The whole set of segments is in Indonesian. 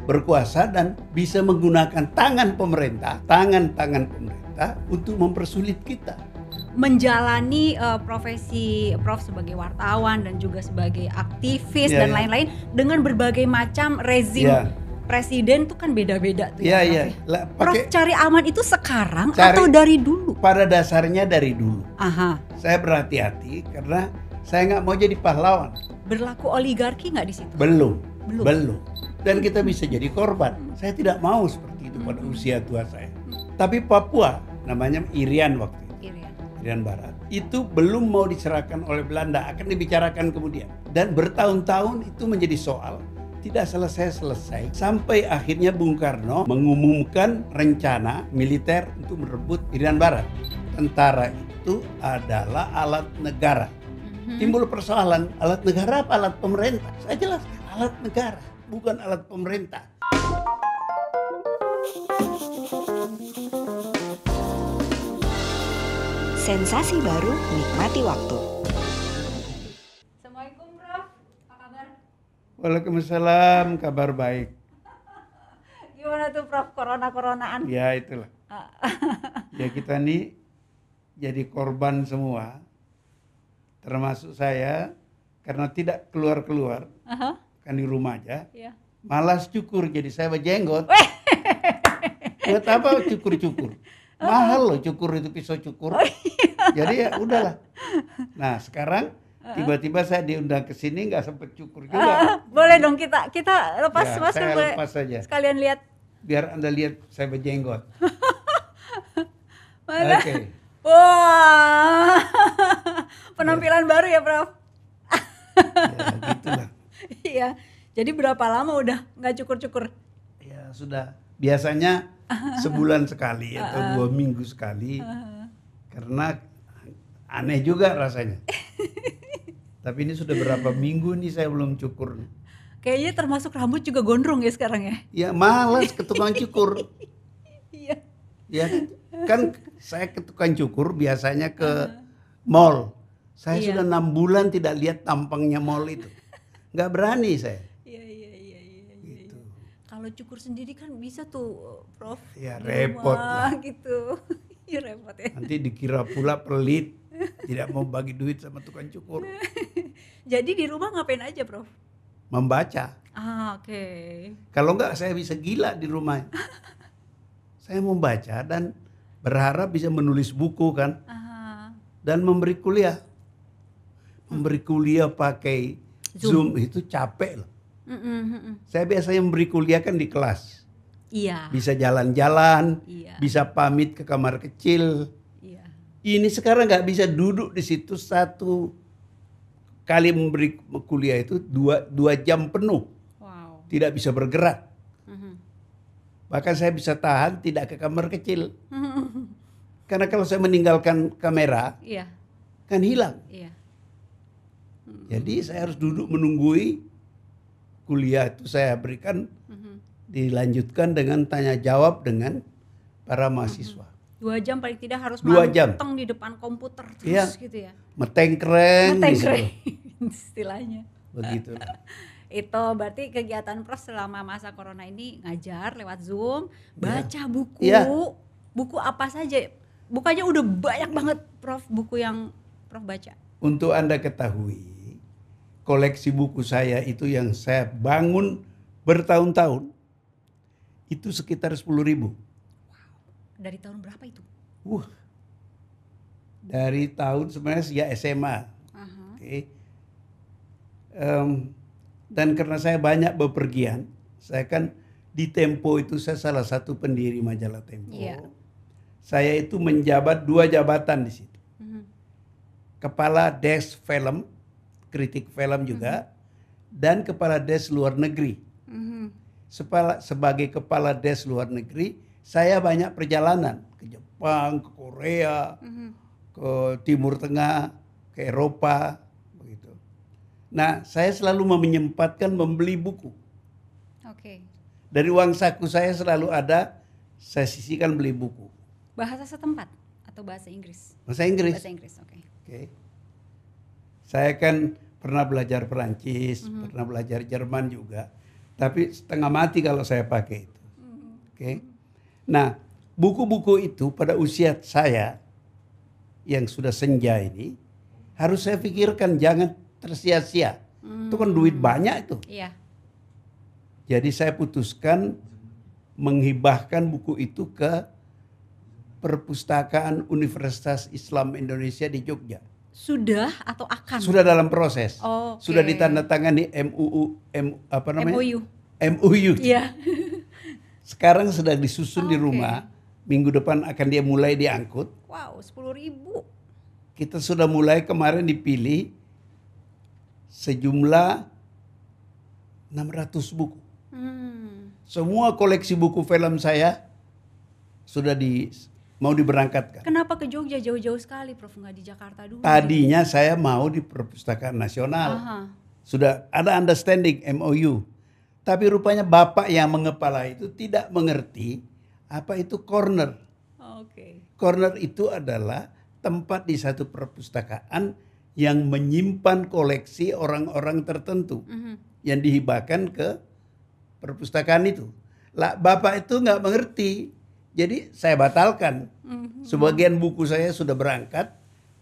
berkuasa dan bisa menggunakan tangan pemerintah untuk mempersulit kita. Menjalani profesi Prof sebagai wartawan dan juga sebagai aktivis dan lain-lain dengan berbagai macam rezim presiden tuh kan beda-beda tuh Prof cari aman itu sekarang atau dari dulu? Pada dasarnya dari dulu. Saya berhati-hati karena saya nggak mau jadi pahlawan. Berlaku oligarki nggak di situ? Belum. Dan kita bisa jadi korban. Saya tidak mau seperti itu pada usia tua saya. Tapi Papua, namanya Irian waktu itu. Irian Barat. Itu belum mau diserahkan oleh Belanda, akan dibicarakan kemudian. Dan bertahun-tahun itu menjadi soal. Tidak selesai-selesai. Sampai akhirnya Bung Karno mengumumkan rencana militer untuk merebut Irian Barat. Tentara itu adalah alat negara. Timbul persoalan, alat negara apa alat pemerintah? Saya jelaskan, alat negara, bukan alat pemerintah. Sensasi baru, nikmati waktu. Assalamualaikum Prof, apa kabar? Waalaikumsalam, kabar baik. Gimana tuh Prof, corona-coronaan? Ya itulah. Ya kita nih jadi korban semua, termasuk saya, karena tidak keluar-keluar, kan di rumah aja. Malas cukur, jadi saya berjenggot. Buat apa cukur-cukur? Mahal loh cukur itu, pisau cukur. Jadi ya udahlah. Nah sekarang tiba-tiba saya diundang ke sini nggak sempet cukur juga. Boleh dong kita lepas ya, masker, saya boleh lepas saja. Sekalian lihat. Biar Anda lihat saya berjenggot. Mana? Oke. Wah, penampilan baru ya Prof. Ya gitulah. Iya. Jadi berapa lama udah nggak cukur-cukur? Ya sudah. Biasanya sebulan sekali atau 2 minggu sekali. Karena aneh juga rasanya. Tapi ini sudah berapa minggu nih saya belum cukur. Kayaknya termasuk rambut juga gondrong ya sekarang ya? Ya malas ke tukang cukur. Iya. Ya kan saya ke tukang cukur biasanya ke mall. Saya sudah 6 bulan tidak lihat tampangnya mall itu. Nggak berani saya. Gitu. Kalau cukur sendiri kan bisa tuh Prof. Ya repot lah. Gitu. Ya repot ya. Nanti dikira pula pelit. Tidak mau bagi duit sama tukang cukur. Jadi di rumah ngapain aja Prof? Membaca. Oke. Kalau enggak saya bisa gila di rumah. Saya membaca dan berharap bisa menulis buku kan. Dan memberi kuliah. Memberi kuliah pakai Zoom itu capek loh. Saya biasanya memberi kuliah kan di kelas. Iya. Bisa jalan-jalan, bisa pamit ke kamar kecil. Iya. Ini sekarang nggak bisa duduk di situ satu kali memberi kuliah itu 2 jam penuh. Wow. Tidak bisa bergerak. Bahkan saya bisa tahan tidak ke kamar kecil. Karena kalau saya meninggalkan kamera, kan hilang. Jadi saya harus duduk menunggui kuliah itu saya berikan, dilanjutkan dengan tanya jawab dengan para mahasiswa. 2 jam paling tidak harus 2 jam di depan komputer terus gitu ya. Metengkreng istilahnya. Begitu. Itu berarti kegiatan Prof selama masa corona ini ngajar lewat Zoom, baca buku. Buku apa saja? Bukannya udah banyak banget Prof buku yang Prof baca. Untuk Anda ketahui, koleksi buku saya itu yang saya bangun bertahun-tahun itu sekitar 10.000. Wow. Dari tahun berapa itu? Dari tahun sebenarnya sejak SMA. Dan karena saya banyak bepergian, saya kan di Tempo itu saya salah satu pendiri majalah Tempo. Saya itu menjabat 2 jabatan di situ. Kepala Desk Film, kritik film juga, dan kepala Desk Luar Negeri. Sebagai kepala Desk Luar Negeri, saya banyak perjalanan ke Jepang, ke Korea, ke Timur Tengah, ke Eropa, begitu. Nah, saya selalu menyempatkan membeli buku. Dari uang saku saya selalu ada, saya sisihkan beli buku. Bahasa setempat atau bahasa Inggris? Bahasa Inggris. Bahasa Inggris, oke. Saya kan pernah belajar Perancis, pernah belajar Jerman juga. Tapi setengah mati kalau saya pakai itu. Oke. Nah, buku-buku itu pada usia saya yang sudah senja ini harus saya pikirkan, jangan tersia-sia. Itu kan duit banyak itu. Iya. Jadi saya putuskan menghibahkan buku itu ke Perpustakaan Universitas Islam Indonesia di Jogja. Sudah atau akan? Sudah dalam proses. Okay. Sudah ditandatangani MOU. Iya. Sekarang sedang disusun di rumah. Minggu depan akan dia mulai diangkut. Wow, 10.000. Kita sudah mulai kemarin dipilih sejumlah 600 buku. Semua koleksi buku film saya sudah mau diberangkatkan. Kenapa ke Jogja jauh-jauh sekali, Prof? Nggak di Jakarta dulu? Tadinya saya mau di Perpustakaan Nasional. Sudah ada understanding MOU. Tapi rupanya Bapak yang mengepala itu tidak mengerti apa itu corner. Corner itu adalah tempat di satu perpustakaan yang menyimpan koleksi orang-orang tertentu yang dihibahkan ke perpustakaan itu. Lah, Bapak itu nggak mengerti, jadi saya batalkan. Sebagian buku saya sudah berangkat,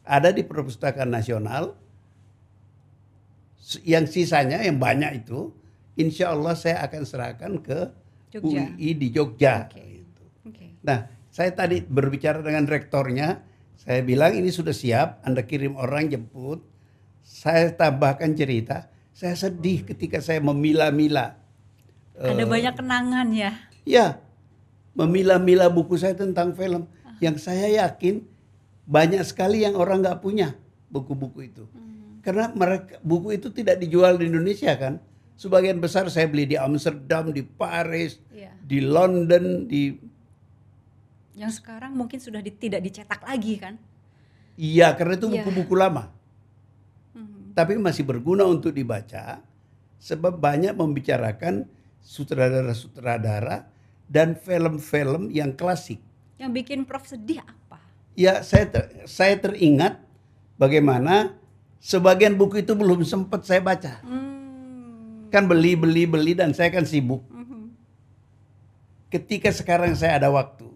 ada di Perpustakaan Nasional. Yang sisanya, yang banyak itu, insya Allah saya akan serahkan ke Jogja. UI di Jogja. Nah, saya tadi berbicara dengan rektornya, saya bilang ini sudah siap, Anda kirim orang jemput. Saya tambahkan cerita, saya sedih ketika saya memilah-milah. Ada banyak kenangan ya? Ya, memilah-milah buku saya tentang film. Yang saya yakin banyak sekali yang orang nggak punya buku-buku itu. Karena buku itu tidak dijual di Indonesia kan. Sebagian besar saya beli di Amsterdam, di Paris, di London, Yang sekarang mungkin sudah tidak dicetak lagi kan? Iya, karena itu buku-buku lama. Tapi masih berguna untuk dibaca. Sebab banyak membicarakan sutradara-sutradara dan film-film yang klasik. Yang bikin Prof sedih apa? Ya, saya teringat bagaimana sebagian buku itu belum sempat saya baca. Kan beli dan saya kan sibuk. Ketika sekarang saya ada waktu.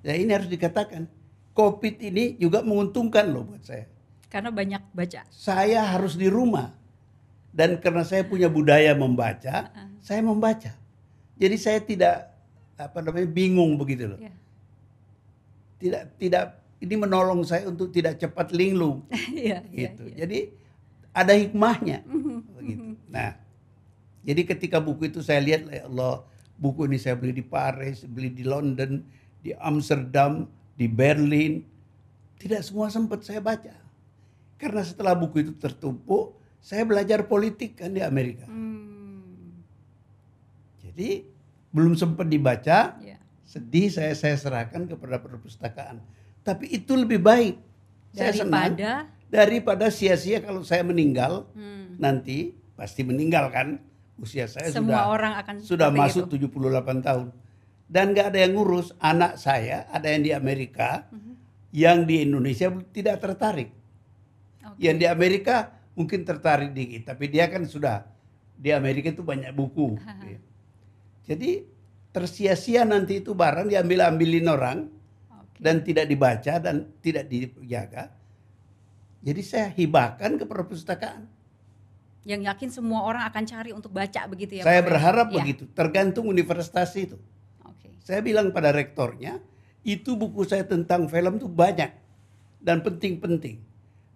Ya ini harus dikatakan. COVID ini juga menguntungkan loh buat saya. Karena banyak baca. Saya harus di rumah. Dan karena saya punya budaya membaca, saya membaca. Jadi saya tidak bingung begitu loh. Tidak ini menolong saya untuk tidak cepat linglung. Gitu. Jadi ada hikmahnya. Begitu. Nah, jadi ketika buku itu saya lihat, ya Allah, buku ini saya beli di Paris, beli di London, di Amsterdam, di Berlin. Tidak semua sempat saya baca. Karena setelah buku itu tertumpuk, saya belajar politik kan di Amerika. Jadi belum sempat dibaca, sedih saya serahkan kepada perpustakaan. Tapi itu lebih baik. Saya senang daripada sia-sia kalau saya meninggal, nanti pasti meninggal kan. Usia saya sudah masuk 78 tahun. Dan gak ada yang ngurus. Anak saya ada yang di Amerika, yang di Indonesia tidak tertarik. Yang di Amerika mungkin tertarik dikit, tapi dia kan sudah di Amerika itu banyak buku. Jadi tersia-sia nanti itu barang diambil-ambilin orang dan tidak dibaca dan tidak dijaga. Jadi saya hibahkan ke perpustakaan. Yang yakin semua orang akan cari untuk baca begitu ya? Saya berharap begitu, tergantung universitas itu. Saya bilang pada rektornya, itu buku saya tentang film itu banyak dan penting-penting.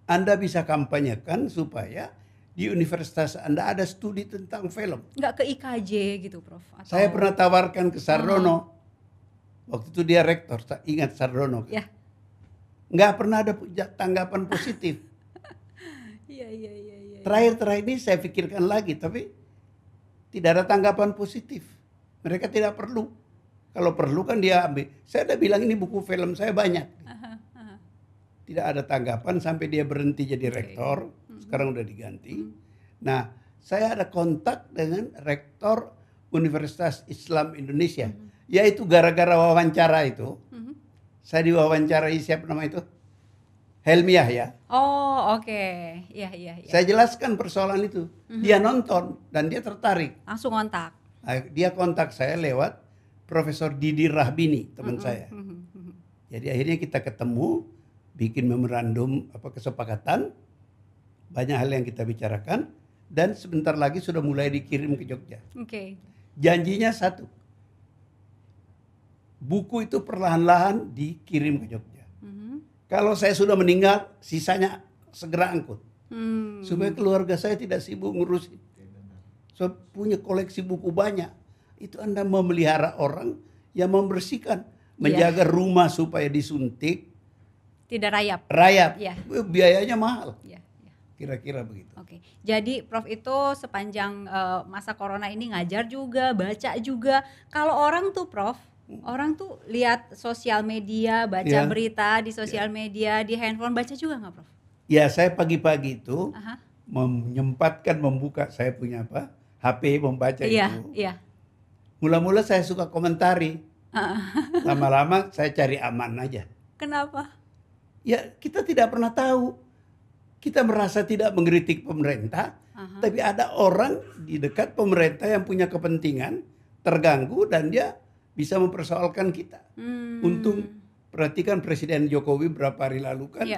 Anda bisa kampanyekan supaya di universitas Anda ada studi tentang film. Nggak ke IKJ gitu, Prof? Atau... Saya pernah tawarkan ke Sardono. Waktu itu dia rektor, ingat Sardono kan? Ya. Nggak pernah ada tanggapan positif. Iya. Terakhir ini saya pikirkan lagi, tapi tidak ada tanggapan positif. Mereka tidak perlu. Kalau perlu kan dia ambil. Saya udah bilang ini buku film saya banyak. Tidak ada tanggapan sampai dia berhenti jadi rektor. Sekarang udah diganti. Nah, saya ada kontak dengan rektor Universitas Islam Indonesia. Yaitu gara-gara wawancara itu. Saya diwawancarai, siapa nama itu? Helmi Yahya. Oh, oke. Iya. Saya jelaskan persoalan itu. Dia nonton dan dia tertarik. Langsung kontak. Dia kontak saya lewat Profesor Didi Rahbini, teman saya. Jadi akhirnya kita ketemu, bikin memorandum kesepakatan, banyak hal yang kita bicarakan, dan sebentar lagi sudah mulai dikirim ke Jogja. Janjinya satu, buku itu perlahan-lahan dikirim ke Jogja. Kalau saya sudah meninggal, sisanya segera angkut. Supaya keluarga saya tidak sibuk ngurusin. So, punya koleksi buku banyak. Itu Anda memelihara orang yang membersihkan. Menjaga rumah supaya disuntik. Tidak rayap. Biayanya mahal. Kira-kira begitu. Jadi Prof itu sepanjang masa corona ini ngajar juga, baca juga. Kalau orang tuh Prof, orang tuh lihat sosial media, baca berita di sosial media, di handphone, baca juga nggak Prof? Ya, saya pagi-pagi itu menyempatkan membuka saya punya HP membaca itu. Mula-mula saya suka komentari. Lama-lama saya cari aman aja. Kenapa? Ya, kita tidak pernah tahu. Kita merasa tidak mengkritik pemerintah, tapi ada orang di dekat pemerintah yang punya kepentingan, terganggu, dan dia bisa mempersoalkan kita. Untung perhatikan Presiden Jokowi berapa hari lalu kan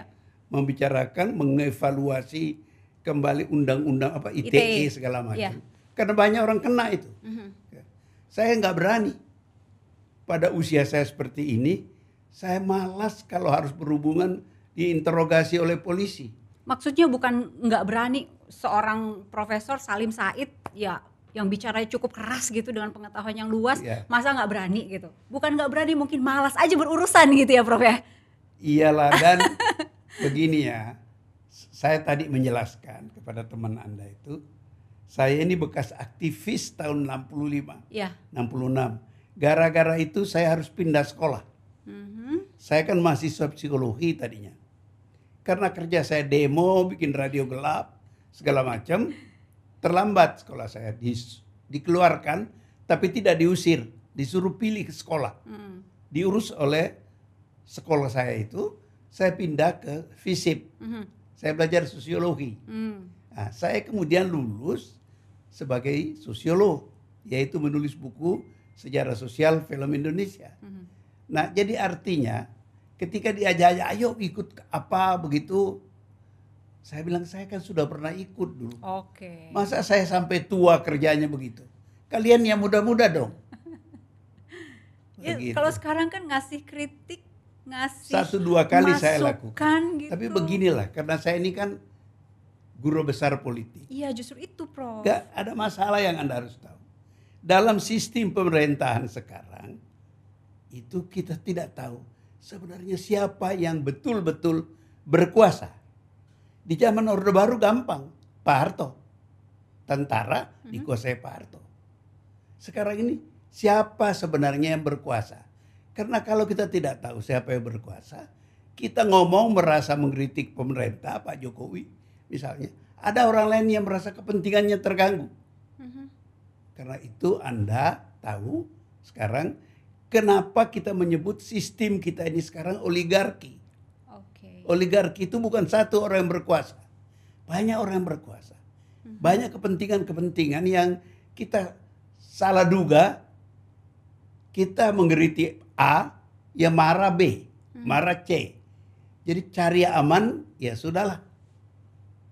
membicarakan, mengevaluasi kembali undang-undang ITE segala macam. Karena banyak orang kena itu. Saya nggak berani. Pada usia saya seperti ini, saya malas kalau harus berhubungan diinterogasi oleh polisi. Maksudnya bukan nggak berani seorang Profesor Salim Said yang bicaranya cukup keras gitu dengan pengetahuan yang luas, masa nggak berani gitu? Bukan nggak berani, mungkin malas aja berurusan gitu ya Prof ya? Iyalah, dan begini ya, saya tadi menjelaskan kepada teman Anda itu, saya ini bekas aktivis tahun 65, 66. Gara-gara itu saya harus pindah sekolah. Saya kan mahasiswa psikologi tadinya. Karena kerja saya demo, bikin radio gelap, segala macam, terlambat sekolah saya. Dikeluarkan, tapi tidak diusir. Disuruh pilih ke sekolah. Diurus oleh sekolah saya itu, saya pindah ke FISIP. Saya belajar sosiologi. Nah, saya kemudian lulus sebagai sosiolog, yaitu menulis buku Sejarah Sosial Film Indonesia. Nah, jadi artinya ketika diajak, ayo ikut apa begitu, saya bilang saya kan sudah pernah ikut dulu. Masa saya sampai tua kerjanya begitu? Kalian yang muda-muda dong. Kalau sekarang kan ngasih kritik, ngasih 1-2 kali saya lakukan. Gitu. Tapi beginilah, karena saya ini kan guru besar politik. Iya, justru itu Prof. Gak ada masalah yang Anda harus tahu. Dalam sistem pemerintahan sekarang, itu kita tidak tahu sebenarnya siapa yang betul-betul berkuasa. Di zaman Orde Baru gampang, Pak Harto. Tentara dikuasai Pak Harto. Sekarang ini siapa sebenarnya yang berkuasa? Karena kalau kita tidak tahu siapa yang berkuasa, kita ngomong merasa mengkritik pemerintah, Pak Jokowi misalnya. Ada orang lain yang merasa kepentingannya terganggu. Karena itu Anda tahu sekarang kenapa kita menyebut sistem kita ini sekarang oligarki. Oligarki itu bukan satu orang yang berkuasa. Banyak orang yang berkuasa. Banyak kepentingan-kepentingan yang kita salah duga. Kita mengkritik A, ya marah B, marah C. Jadi cari aman, ya sudahlah.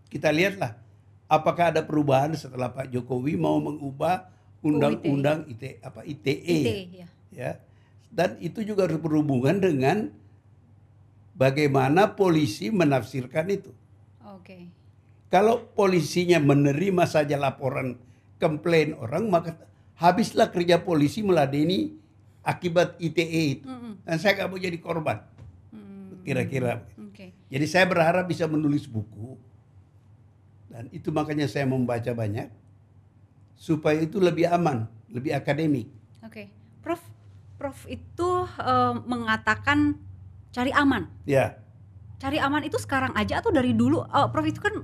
Kita lihatlah apakah ada perubahan setelah Pak Jokowi mau mengubah undang-undang ITE. Ya. Dan itu juga harus berhubungan dengan bagaimana polisi menafsirkan itu. Kalau polisinya menerima saja laporan komplain orang, maka habislah kerja polisi meladeni akibat ITE itu. Dan saya gak mau jadi korban. Kira-kira. Jadi saya berharap bisa menulis buku. Dan itu makanya saya membaca banyak. Supaya itu lebih aman, lebih akademik. Prof itu mengatakan cari aman. Ya. Cari aman itu sekarang aja atau dari dulu? Prof itu kan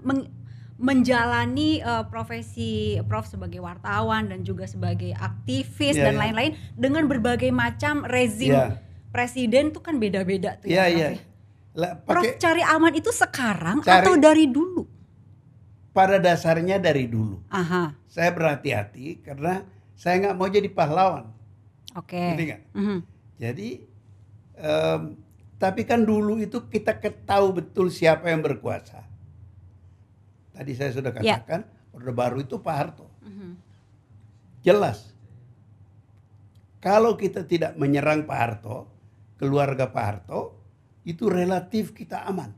menjalani profesi Prof sebagai wartawan dan juga sebagai aktivis dan lain-lain dengan berbagai macam rezim presiden tuh kan beda-beda tuh Prof cari aman itu sekarang atau dari dulu? Pada dasarnya dari dulu. Saya berhati-hati karena Saya nggak mau jadi pahlawan. Oke. Ngerti nggak? Jadi, tapi kan dulu itu kita tahu betul siapa yang berkuasa. Tadi saya sudah katakan, Orde Baru itu Pak Harto. Jelas. Kalau kita tidak menyerang Pak Harto, keluarga Pak Harto, itu relatif kita aman.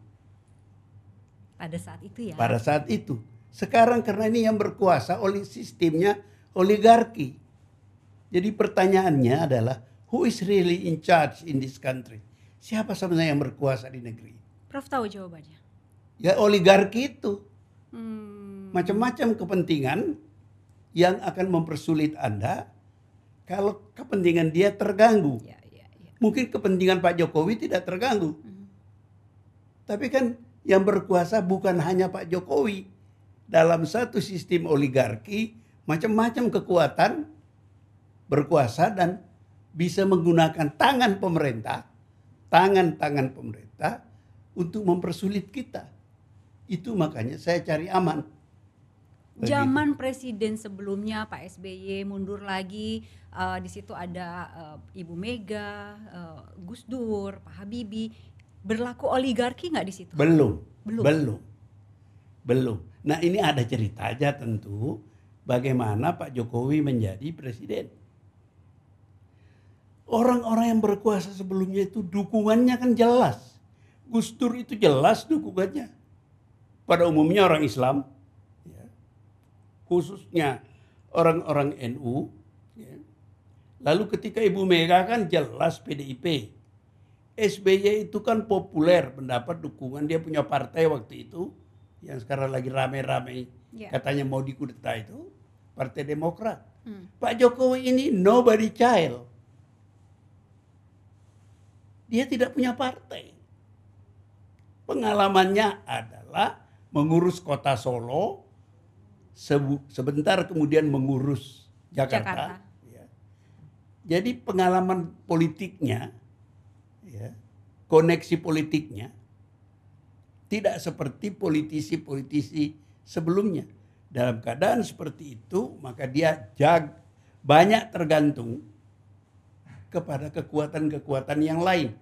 Pada saat itu ya? Pada saat itu. Sekarang karena ini yang berkuasa oleh sistemnya oligarki. Jadi pertanyaannya adalah, who is really in charge in this country? Siapa sebenarnya yang berkuasa di negeri? Prof tahu jawabannya? Ya oligarki itu. Macam-macam kepentingan yang akan mempersulit Anda kalau kepentingan dia terganggu. Ya. Mungkin kepentingan Pak Jokowi tidak terganggu. Tapi kan yang berkuasa bukan hanya Pak Jokowi. Dalam satu sistem oligarki, macam-macam kekuatan berkuasa dan bisa menggunakan tangan pemerintah untuk mempersulit kita. Itu makanya saya cari aman. Zaman presiden sebelumnya Pak SBY mundur lagi, di situ ada Ibu Mega, Gus Dur, Pak Habibie, berlaku oligarki nggak di situ? Belum. Nah ini ada cerita aja tentu bagaimana Pak Jokowi menjadi presiden. Orang-orang yang berkuasa sebelumnya itu dukungannya kan jelas. Gus Dur itu jelas dukungannya. Pada umumnya orang Islam. Khususnya orang-orang NU. Lalu ketika Ibu Mega kan jelas PDIP. SBY itu kan populer mendapat dukungan. Dia punya partai waktu itu. Yang sekarang lagi rame-rame katanya mau dikudeta itu. Partai Demokrat. Pak Jokowi ini nobody child. Dia tidak punya partai. Pengalamannya adalah mengurus kota Solo. Sebentar kemudian mengurus Jakarta. Ya. Jadi pengalaman politiknya, koneksi politiknya tidak seperti politisi-politisi sebelumnya. Dalam keadaan seperti itu, maka dia banyak tergantung kepada kekuatan-kekuatan yang lain.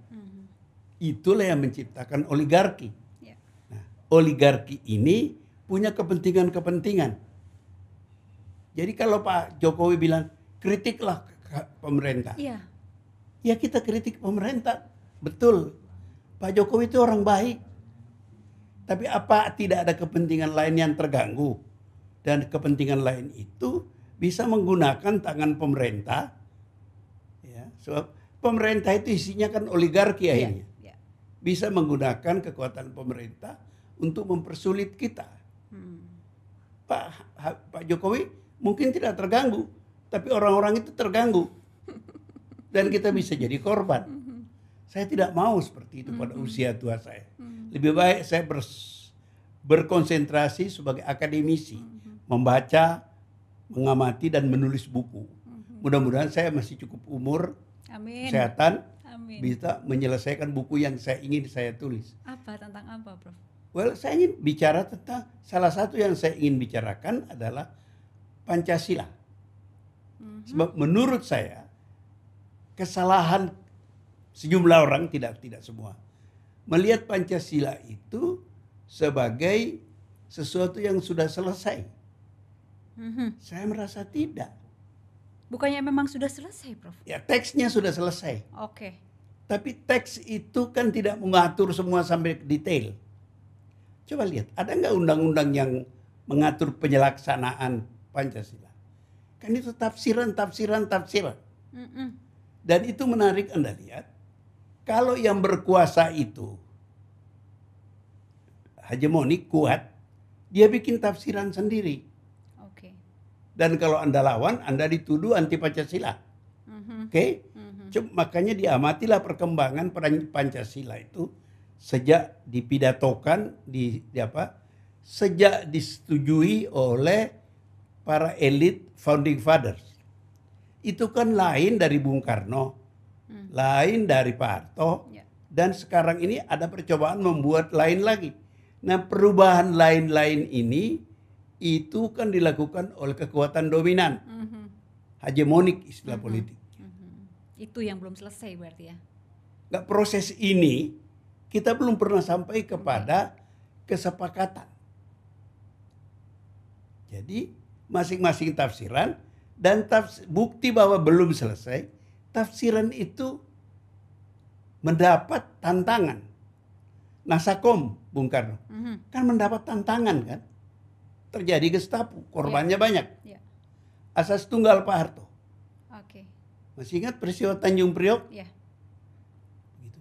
Itulah yang menciptakan oligarki. Nah, oligarki ini punya kepentingan-kepentingan. Jadi kalau Pak Jokowi bilang kritiklah pemerintah. Ya kita kritik pemerintah. Betul. Pak Jokowi itu orang baik. Tapi apa tidak ada kepentingan lain yang terganggu? Dan kepentingan lain itu bisa menggunakan tangan pemerintah. Ya, sebab pemerintah itu isinya kan oligarki akhirnya. Bisa menggunakan kekuatan pemerintah untuk mempersulit kita. Pak Jokowi mungkin tidak terganggu, tapi orang-orang itu terganggu. Dan kita bisa jadi korban. Saya tidak mau seperti itu pada usia tua saya. Lebih baik saya berkonsentrasi sebagai akademisi, membaca, mengamati dan menulis buku. Mudah-mudahan saya masih cukup umur, kesehatan, bisa menyelesaikan buku yang saya ingin saya tulis. Tentang apa, Prof? Well, saya ingin bicara tentang salah satu yang saya ingin bicarakan adalah Pancasila. Sebab menurut saya kesalahan sejumlah orang, tidak semua, melihat Pancasila itu sebagai sesuatu yang sudah selesai. Saya merasa tidak. Bukannya memang sudah selesai, Prof? Ya, teksnya sudah selesai. Oke. Tapi teks itu kan tidak mengatur semua sampai detail. Coba lihat, ada nggak undang-undang yang mengatur penyelaksanaan Pancasila? Kan itu tafsiran. Dan itu menarik Anda lihat. Kalau yang berkuasa itu hegemonik kuat, dia bikin tafsiran sendiri. Oke. Dan kalau Anda lawan, Anda dituduh anti Pancasila. Oke? Makanya diamatilah perkembangan Pancasila itu sejak dipidatokan, sejak disetujui oleh para elit founding fathers. Itu kan lain dari Bung Karno, lain dari Pak Harto, dan sekarang ini ada percobaan membuat lain lagi. Nah, perubahan lain-lain ini itu kan dilakukan oleh kekuatan dominan. hegemonik istilah politik. Itu yang belum selesai berarti ya? Nggak, proses ini kita belum pernah sampai kepada kesepakatan. Jadi masing-masing tafsiran dan bukti bahwa belum selesai, tafsiran itu mendapat tantangan. Nasakom, Bung Karno, kan mendapat tantangan kan. Terjadi Gestapo, korbannya banyak. Yeah. Asas tunggal Pak Harto. Oke. Masih ingat peristiwa Tanjung Priok? Yeah.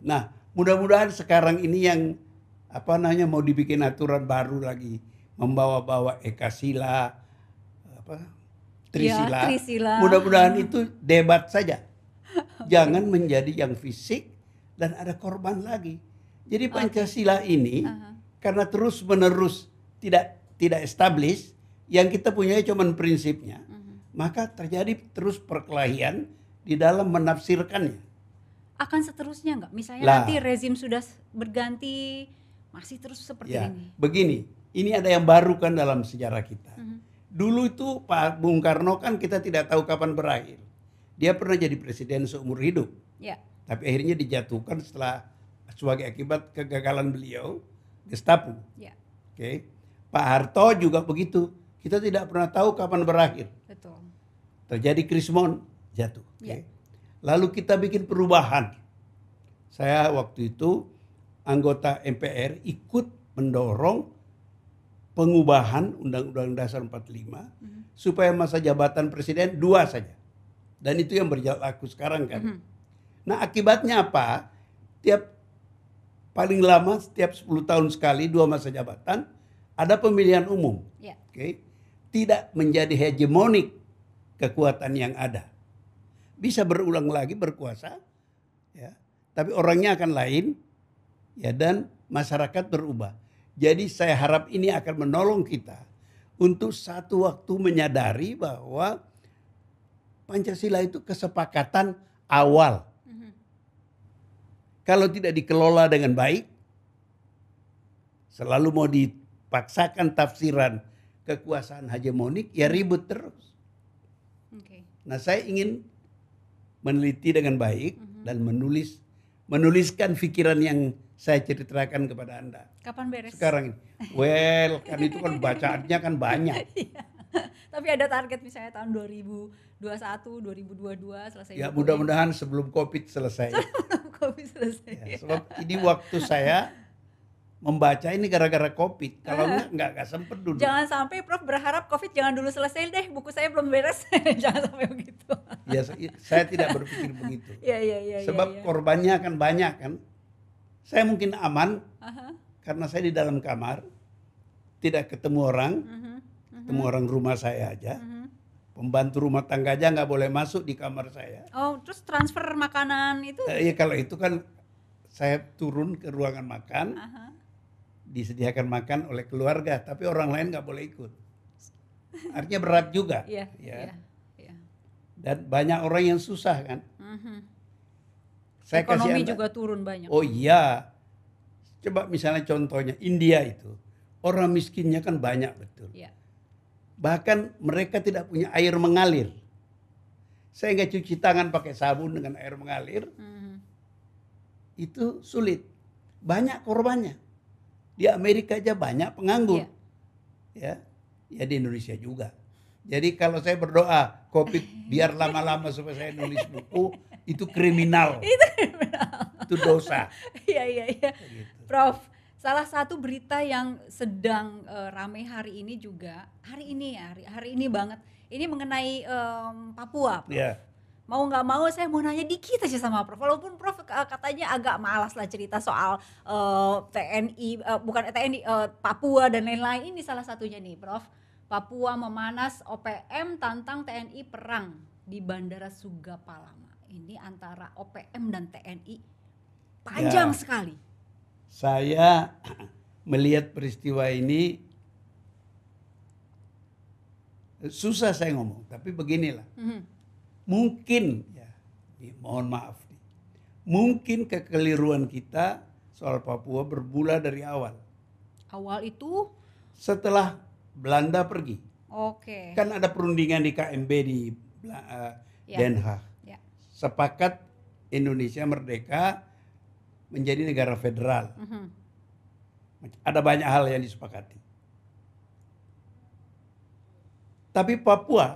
Nah, mudah-mudahan sekarang ini yang mau dibikin aturan baru lagi, membawa-bawa Ekasila, Trisila. Ya, Trisila. Mudah-mudahan itu debat saja. Jangan menjadi yang fisik dan ada korban lagi. Jadi Pancasila ini karena terus-menerus tidak establish, yang kita punya cuma prinsipnya, maka terjadi terus perkelahian di dalam menafsirkannya. Akan seterusnya nggak? Misalnya nanti rezim sudah berganti, masih terus seperti ini. Begini, ini ada yang baru kan dalam sejarah kita. Dulu itu Pak Bung Karno kan kita tidak tahu kapan berakhir. Dia pernah jadi presiden seumur hidup. Ya. Tapi akhirnya dijatuhkan sebagai akibat kegagalan beliau, Gestapo. Ya. Oke. Pak Harto juga begitu. Kita tidak pernah tahu kapan berakhir. Betul. Terjadi Krismon, jatuh. Ya. Lalu kita bikin perubahan. Saya waktu itu anggota MPR ikut mendorong pengubahan Undang-Undang Dasar 45 supaya masa jabatan presiden 2 saja. Dan itu yang berlaku sekarang kan. Nah, akibatnya apa? Paling lama setiap 10 tahun sekali 2 masa jabatan ada pemilihan umum. Ya. Oke. Tidak menjadi hegemonik kekuatan yang ada. Bisa berulang lagi berkuasa, ya. Tapi orangnya akan lain, ya, dan masyarakat berubah. Jadi saya harap ini akan menolong kita untuk satu waktu menyadari bahwa Pancasila itu kesepakatan awal. Kalau tidak dikelola dengan baik, selalu mau dipaksakan tafsiran kekuasaan hegemonik, ya ribut terus. Okay. Nah, saya ingin meneliti dengan baik dan menuliskan pikiran yang saya ceritakan kepada Anda. Kapan beres? Sekarang ini. Well, kan itu kan bacaannya kan banyak. Tapi ada target misalnya tahun 2021, 2022 selesai. Ya, mudah-mudahan sebelum Covid selesai. Sebelum Covid selesai. Ya, sebab ini waktu saya membaca ini gara-gara Covid. Kalau enggak sempet dulu. Jangan sampai Prof berharap Covid jangan dulu selesai deh, buku saya belum beres. Jangan sampai begitu. Ya, saya tidak berpikir begitu. Iya. Sebab korbannya akan banyak kan. Saya mungkin aman karena saya di dalam kamar, tidak ketemu orang, ketemu orang rumah saya aja. Pembantu rumah tangga aja nggak boleh masuk di kamar saya. Oh, terus transfer makanan itu? Iya, kalau itu kan saya turun ke ruangan makan, disediakan makan oleh keluarga, tapi orang lain nggak boleh ikut. Artinya berat juga. Iya. Dan banyak orang yang susah kan. Ekonomi juga turun banyak. Oh iya. Coba misalnya contohnya India itu. Orang miskinnya kan banyak betul. Iya. Bahkan mereka tidak punya air mengalir. Saya nggak cuci tangan pakai sabun dengan air mengalir. Itu sulit. Banyak korbannya. Di Amerika aja banyak penganggur. Iya. Ya di Indonesia juga. Jadi kalau saya berdoa Covid biar lama-lama supaya saya nulis buku, itu kriminal. Itu dosa. Iya. Gitu. Prof, salah satu berita yang sedang ramai hari ini juga, hari ini banget, ini mengenai Papua, Prof. Yeah. Mau nggak mau saya mau nanya dikit aja sama Prof. Walaupun Prof katanya agak malas lah cerita soal TNI, bukan TNI, Papua dan lain-lain. Ini salah satunya nih, Prof. Papua memanas, OPM tantang TNI perang di Bandara Sugapalama. Ini antara OPM dan TNI panjang sekali. Saya melihat peristiwa ini susah saya ngomong, tapi beginilah. Mungkin, ya, mohon maaf, mungkin kekeliruan kita soal Papua bermula dari awal. Awal itu? Setelah Belanda pergi. Oke. Kan ada perundingan di KMB di Den Haag. Ya. Sepakat Indonesia merdeka menjadi negara federal. Ada banyak hal yang disepakati. Tapi Papua,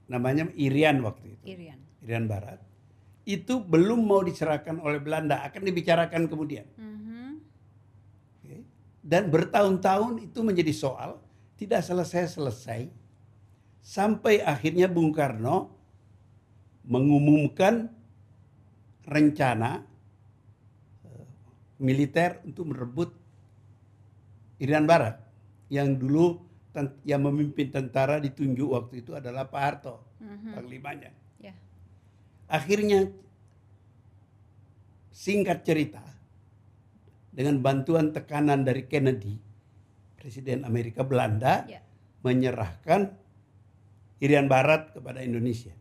namanya Irian waktu itu, Irian Barat, itu belum mau diserahkan oleh Belanda, akan dibicarakan kemudian. Okay. Dan bertahun-tahun itu menjadi soal, tidak selesai-selesai, sampai akhirnya Bung Karno mengumumkan rencana militer untuk merebut Irian Barat, yang dulu yang memimpin tentara ditunjuk waktu itu adalah Pak Harto, panglimanya. Yeah. Akhirnya singkat cerita, dengan bantuan tekanan dari Kennedy, Presiden Amerika, Belanda menyerahkan Irian Barat kepada Indonesia.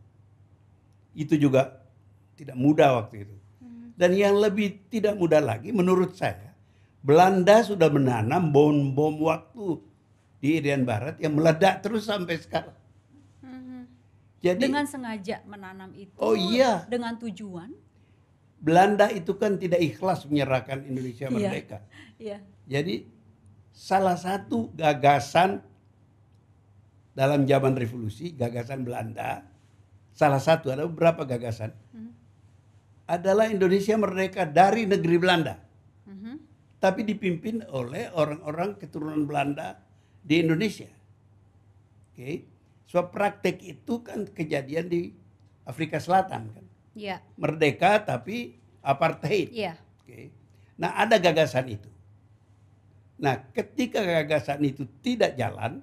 Itu juga tidak mudah waktu itu. Dan yang lebih tidak mudah lagi menurut saya, Belanda sudah menanam bom waktu di Irian Barat yang meledak terus sampai sekarang. Jadi dengan sengaja menanam itu, dengan tujuan? Belanda itu kan tidak ikhlas menyerahkan Indonesia merdeka. Jadi salah satu gagasan dalam zaman revolusi, gagasan Belanda, salah satu, ada beberapa gagasan, adalah Indonesia merdeka dari negeri Belanda. Tapi dipimpin oleh orang-orang keturunan Belanda di Indonesia. Oke. So praktek itu kan kejadian di Afrika Selatan kan. Merdeka tapi apartheid. Oke. Nah, ada gagasan itu. Nah, ketika gagasan itu tidak jalan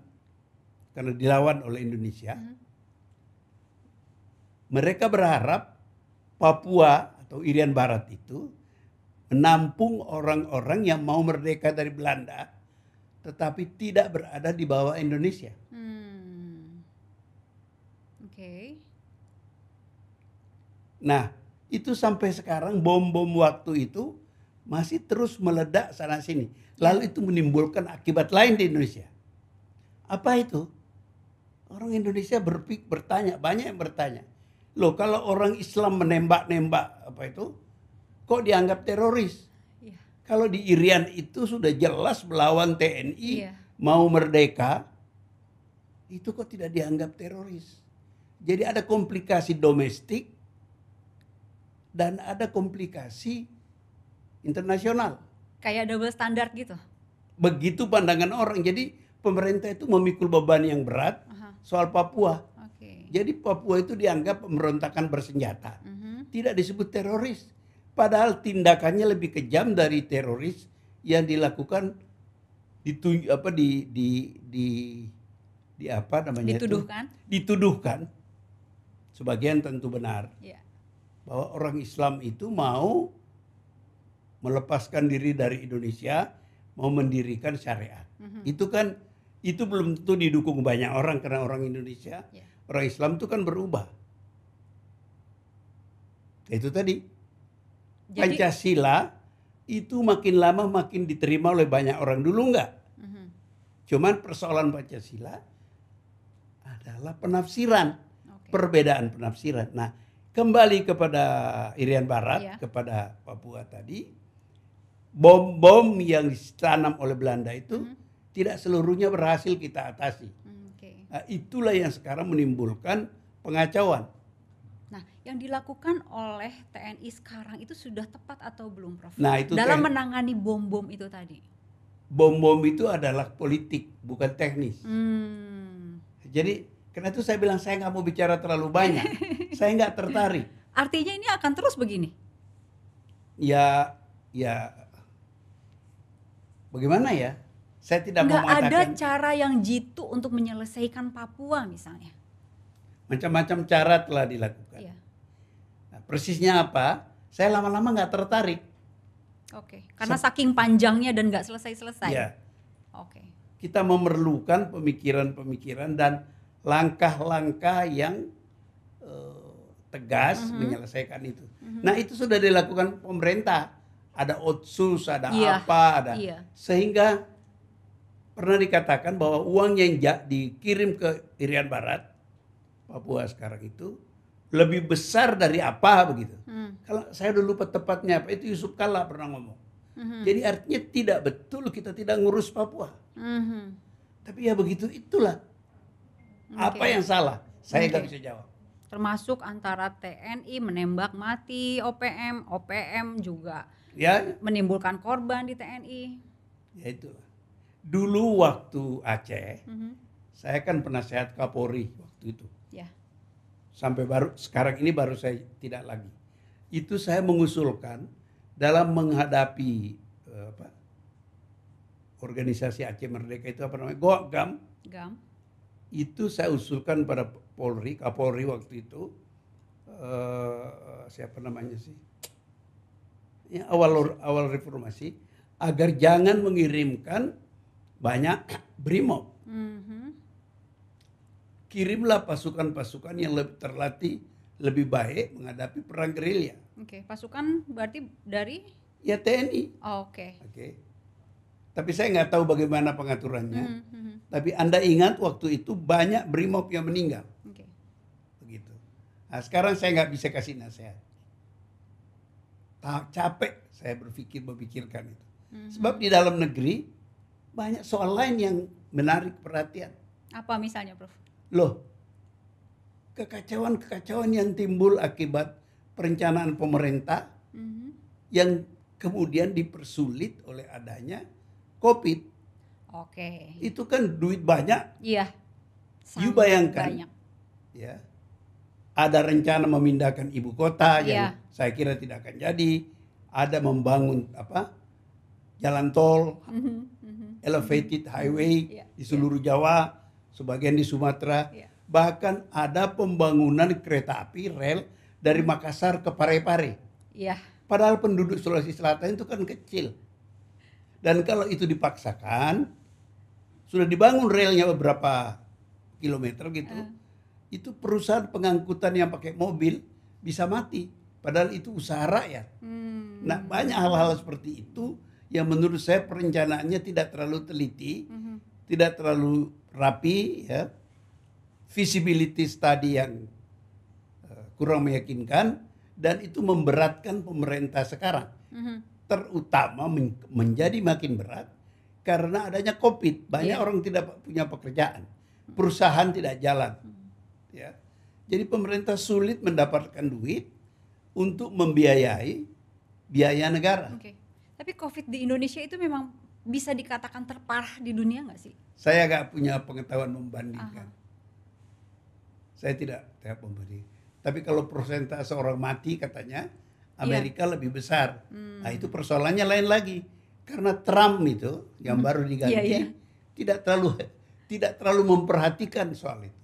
karena dilawan oleh Indonesia, mereka berharap Papua atau Irian Barat itu menampung orang-orang yang mau merdeka dari Belanda, tetapi tidak berada di bawah Indonesia. Nah, itu sampai sekarang bom-bom waktu itu masih terus meledak sana sini. Lalu itu menimbulkan akibat lain di Indonesia. Apa itu? Orang Indonesia bertanya, banyak yang bertanya. Loh, kalau orang Islam menembak-nembak apa itu, kok dianggap teroris? Kalau di Irian itu sudah jelas melawan TNI, mau merdeka, itu kok tidak dianggap teroris? Jadi ada komplikasi domestik dan ada komplikasi internasional. Kayak double standard gitu? Begitu pandangan orang. Jadi pemerintah itu memikul beban yang berat soal Papua. Jadi Papua itu dianggap pemberontakan bersenjata. Tidak disebut teroris. Padahal tindakannya lebih kejam dari teroris yang dilakukan dituduhkan. Sebagian tentu benar. Bahwa orang Islam itu mau melepaskan diri dari Indonesia, mau mendirikan syariat. Itu belum tentu didukung banyak orang karena orang Indonesia, orang Islam itu kan berubah. Itu tadi. Jadi, Pancasila itu makin lama makin diterima oleh banyak orang. Dulu enggak. Cuman persoalan Pancasila adalah penafsiran, perbedaan penafsiran. Nah, kembali kepada Irian Barat, kepada Papua tadi, bom-bom yang ditanam oleh Belanda itu tidak seluruhnya berhasil kita atasi. Nah, itulah yang sekarang menimbulkan pengacauan. Nah, yang dilakukan oleh TNI sekarang itu sudah tepat atau belum, Prof? Nah, itu dalam menangani bom-bom itu tadi. Bom-bom itu adalah politik, bukan teknis. Jadi, karena itu saya bilang saya nggak mau bicara terlalu banyak. Saya nggak tertarik. Artinya ini akan terus begini? Ya, bagaimana ya? Saya tidak mau mengatakan. Nggak ada cara yang jitu untuk menyelesaikan Papua misalnya. Macam-macam cara telah dilakukan. Nah, persisnya apa? Saya lama-lama nggak tertarik. Karena saking panjangnya dan nggak selesai-selesai. Kita memerlukan pemikiran-pemikiran dan langkah-langkah yang tegas menyelesaikan itu. Nah, itu sudah dilakukan pemerintah. Ada otsus, ada sehingga pernah dikatakan bahwa uang yang dikirim ke Irian Barat, Papua sekarang itu lebih besar dari apa begitu. Kalau saya dulu lupa tepatnya apa, itu Yusuf Kalla pernah ngomong. Jadi artinya tidak betul kita tidak ngurus Papua. Tapi ya begitu itulah. Apa yang salah? Saya nggak bisa jawab. Termasuk antara TNI menembak mati OPM, OPM juga Ya, menimbulkan korban di TNI. ya itulah. Dulu waktu Aceh, saya kan penasehat Kapolri waktu itu. Ya. Sampai sekarang ini baru saya tidak lagi. Itu saya mengusulkan dalam menghadapi organisasi Aceh Merdeka itu apa namanya, GAM. Itu saya usulkan pada Polri, Kapolri waktu itu, siapa namanya sih, ya, awal reformasi, agar jangan mengirimkan banyak brimob. Kirimlah pasukan-pasukan yang lebih terlatih, lebih baik menghadapi perang gerilya. Pasukan berarti dari? Ya TNI. Oke. Tapi saya nggak tahu bagaimana pengaturannya. Tapi Anda ingat waktu itu banyak brimob yang meninggal. Begitu. Nah, sekarang saya nggak bisa kasih nasihat. Capek saya memikirkan itu. Sebab di dalam negeri banyak soal lain yang menarik perhatian. Apa misalnya, Prof? Loh, kekacauan yang timbul akibat perencanaan pemerintah yang kemudian dipersulit oleh adanya COVID. Itu kan duit banyak. Iya. You bayangkan. Banyak. Ya. Ada rencana memindahkan ibu kota yang saya kira tidak akan jadi. Ada membangun jalan tol, elevated highway di seluruh Jawa, sebagian di Sumatera. Bahkan ada pembangunan kereta api rel dari Makassar ke Parepare. Padahal penduduk Sulawesi Selatan itu kan kecil. Dan kalau itu dipaksakan, sudah dibangun relnya beberapa kilometer gitu, itu perusahaan pengangkutan yang pakai mobil bisa mati. Padahal itu usaha rakyat. Nah, banyak hal-hal seperti itu yang menurut saya perencanaannya tidak terlalu teliti, tidak terlalu rapi, ya. Feasibility study yang kurang meyakinkan, dan itu memberatkan pemerintah sekarang. Terutama menjadi makin berat karena adanya COVID. Banyak orang tidak punya pekerjaan, perusahaan tidak jalan. Ya. Jadi pemerintah sulit mendapatkan duit untuk membiayai biaya negara. Tapi COVID di Indonesia itu memang bisa dikatakan terparah di dunia nggak sih? Saya nggak punya pengetahuan membandingkan. Saya tidak membandingkan. Tapi kalau persentase orang mati katanya Amerika lebih besar. Nah, itu persoalannya lain lagi. Karena Trump itu yang baru diganti tidak terlalu memperhatikan soal itu.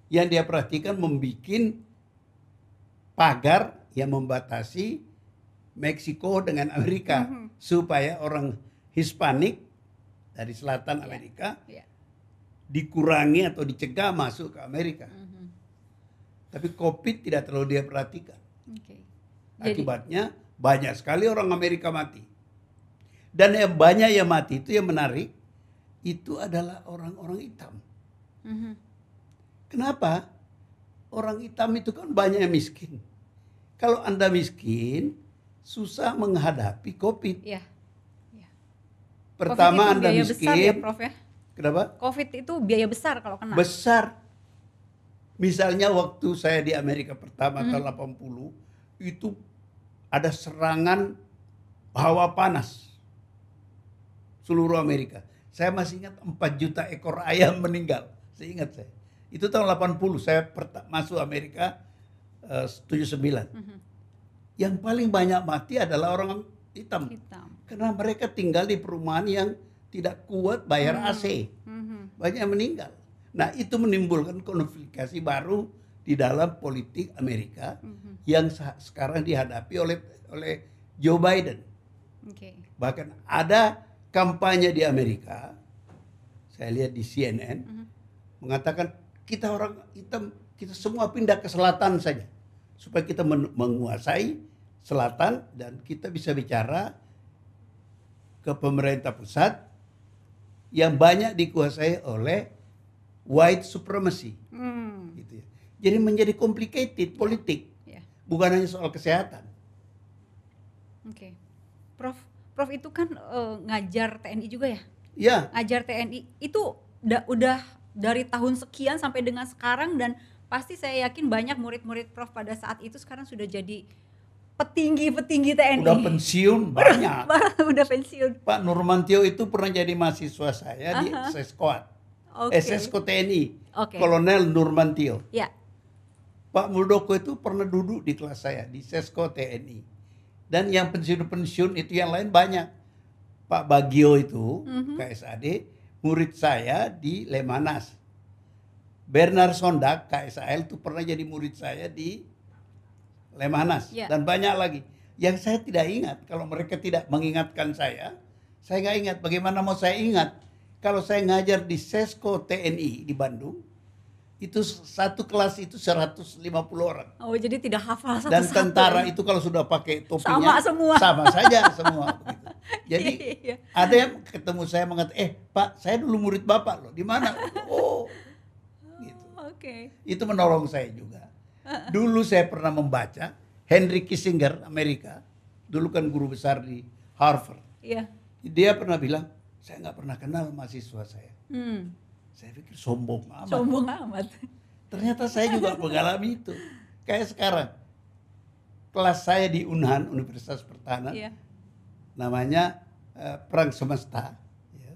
Yang dia perhatikan membuat pagar yang membatasi Meksiko dengan Amerika supaya orang Hispanik dari selatan Amerika dikurangi atau dicegah masuk ke Amerika. Tapi COVID tidak terlalu dia perhatikan. Akibatnya banyak sekali orang Amerika mati. Dan yang banyak yang mati itu yang menarik, itu adalah orang-orang hitam. Kenapa? Orang hitam itu kan banyak yang miskin. Kalau Anda miskin, susah menghadapi COVID. Pertama Anda miskin. Besar ya, Prof, ya? Kenapa? COVID itu biaya besar kalau kena. Besar. Misalnya waktu saya di Amerika pertama tahun 80, itu ada serangan hawa panas seluruh Amerika. Saya masih ingat 4 juta ekor ayam meninggal. Seingat saya. Itu tahun 80, saya masuk Amerika 79. Yang paling banyak mati adalah orang hitam. Karena mereka tinggal di perumahan yang tidak kuat bayar AC. Banyak yang meninggal. Nah, itu menimbulkan konflikasi baru di dalam politik Amerika yang sekarang dihadapi oleh Joe Biden. Bahkan ada kampanye di Amerika, saya lihat di CNN, mengatakan kita orang hitam, kita semua pindah ke selatan saja. Supaya kita menguasai selatan dan kita bisa bicara ke pemerintah pusat yang banyak dikuasai oleh white supremacy. Jadi menjadi complicated politik. Bukan hanya soal kesehatan. Oke. Prof itu kan ngajar TNI juga ya? Iya. Ngajar TNI itu udah dari tahun sekian sampai dengan sekarang, dan pasti saya yakin banyak murid-murid Prof pada saat itu sekarang sudah jadi petinggi TNI. Udah pensiun banyak. Udah pensiun. Pak Nurmantio itu pernah jadi mahasiswa saya di Seskoat. Sesko TNI. Kolonel Nurmantio. Ya. Pak Muldoko itu pernah duduk di kelas saya di Sesko TNI. Dan yang pensiun itu yang lain banyak. Pak Bagio itu KSAD, murid saya di Lemanas. Bernard Sondak KSAL itu pernah jadi murid saya di Lemanas. Dan banyak lagi. Yang saya tidak ingat, kalau mereka tidak mengingatkan saya nggak ingat. Bagaimana mau saya ingat? Kalau saya ngajar di Sesko TNI di Bandung, itu satu kelas itu 150 orang. Oh, jadi tidak hafal satu-satu. Dan tentara itu kalau sudah pakai topinya sama saja semua. Begitu. Jadi ada yang ketemu saya mengatakan, Pak, saya dulu murid Bapak loh. Di mana? Oh, gitu. Itu menolong saya juga. Dulu saya pernah membaca Henry Kissinger, Amerika, dulu kan guru besar di Harvard. Dia pernah bilang, saya nggak pernah kenal mahasiswa saya. Saya pikir sombong amat. Ternyata saya juga mengalami itu. Kayak sekarang, kelas saya di Unhan, Universitas Pertahanan, namanya Perang Semesta. Ya.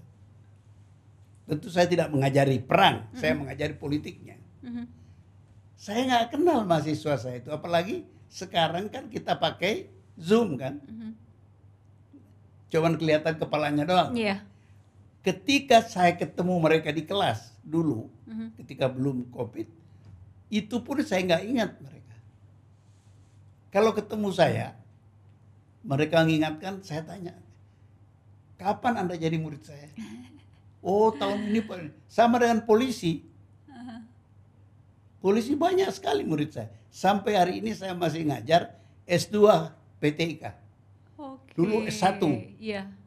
Tentu saya tidak mengajari perang, saya mengajari politiknya. Saya nggak kenal mahasiswa saya itu, apalagi sekarang kan kita pakai Zoom kan. Cuman kelihatan kepalanya doang. Ketika saya ketemu mereka di kelas dulu, ketika belum COVID, itu pun saya nggak ingat mereka. Kalau ketemu saya, mereka mengingatkan, saya tanya, kapan Anda jadi murid saya? Oh, tahun ini Pak. Sama dengan polisi. Polisi banyak sekali murid saya. Sampai hari ini saya masih ngajar S2 PTIK. Dulu S1,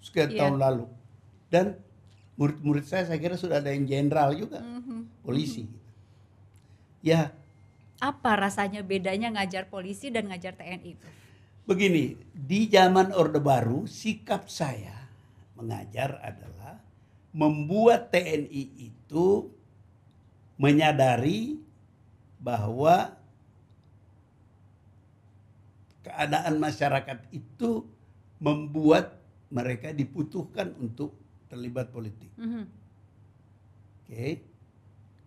sekian tahun lalu. Dan murid-murid saya kira sudah ada yang jenderal juga, polisi. Ya. Apa rasanya bedanya ngajar polisi dan ngajar TNI itu? Begini, di zaman Orde Baru, sikap saya mengajar adalah membuat TNI itu menyadari bahwa keadaan masyarakat itu membuat mereka dibutuhkan untuk terlibat politik.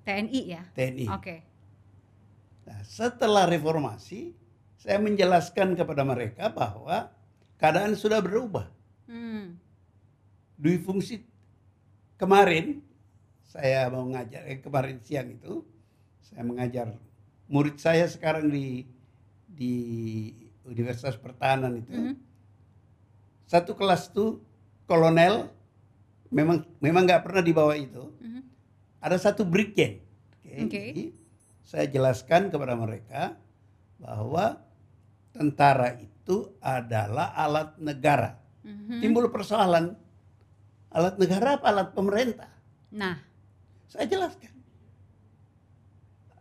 TNI ya? TNI. Nah, setelah reformasi, saya menjelaskan kepada mereka bahwa keadaan sudah berubah. Dui fungsi kemarin, saya mau ngajar, kemarin siang itu, saya mengajar murid saya sekarang di Universitas Pertahanan itu. Satu kelas tuh kolonel, memang nggak pernah di bawah itu. Ada satu brigjen. Jadi saya jelaskan kepada mereka bahwa tentara itu adalah alat negara. Timbul persoalan, alat negara apa alat pemerintah? Nah, saya jelaskan.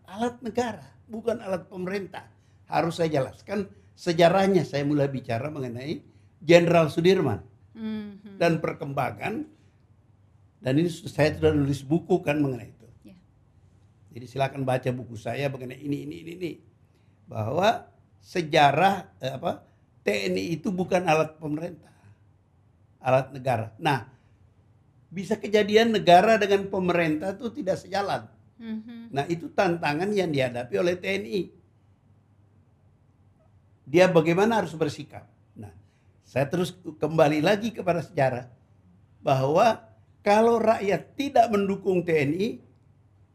Alat negara, bukan alat pemerintah. Harus saya jelaskan sejarahnya. Saya mulai bicara mengenai Jenderal Sudirman dan perkembangan. Dan ini saya sudah nulis buku kan mengenai itu. Jadi silakan baca buku saya mengenai ini. Bahwa sejarah TNI itu bukan alat pemerintah, alat negara. Nah, bisa kejadian negara dengan pemerintah itu tidak sejalan. Nah, itu tantangan yang dihadapi oleh TNI. Dia bagaimana harus bersikap. Nah, saya terus kembali lagi kepada sejarah bahwa kalau rakyat tidak mendukung TNI,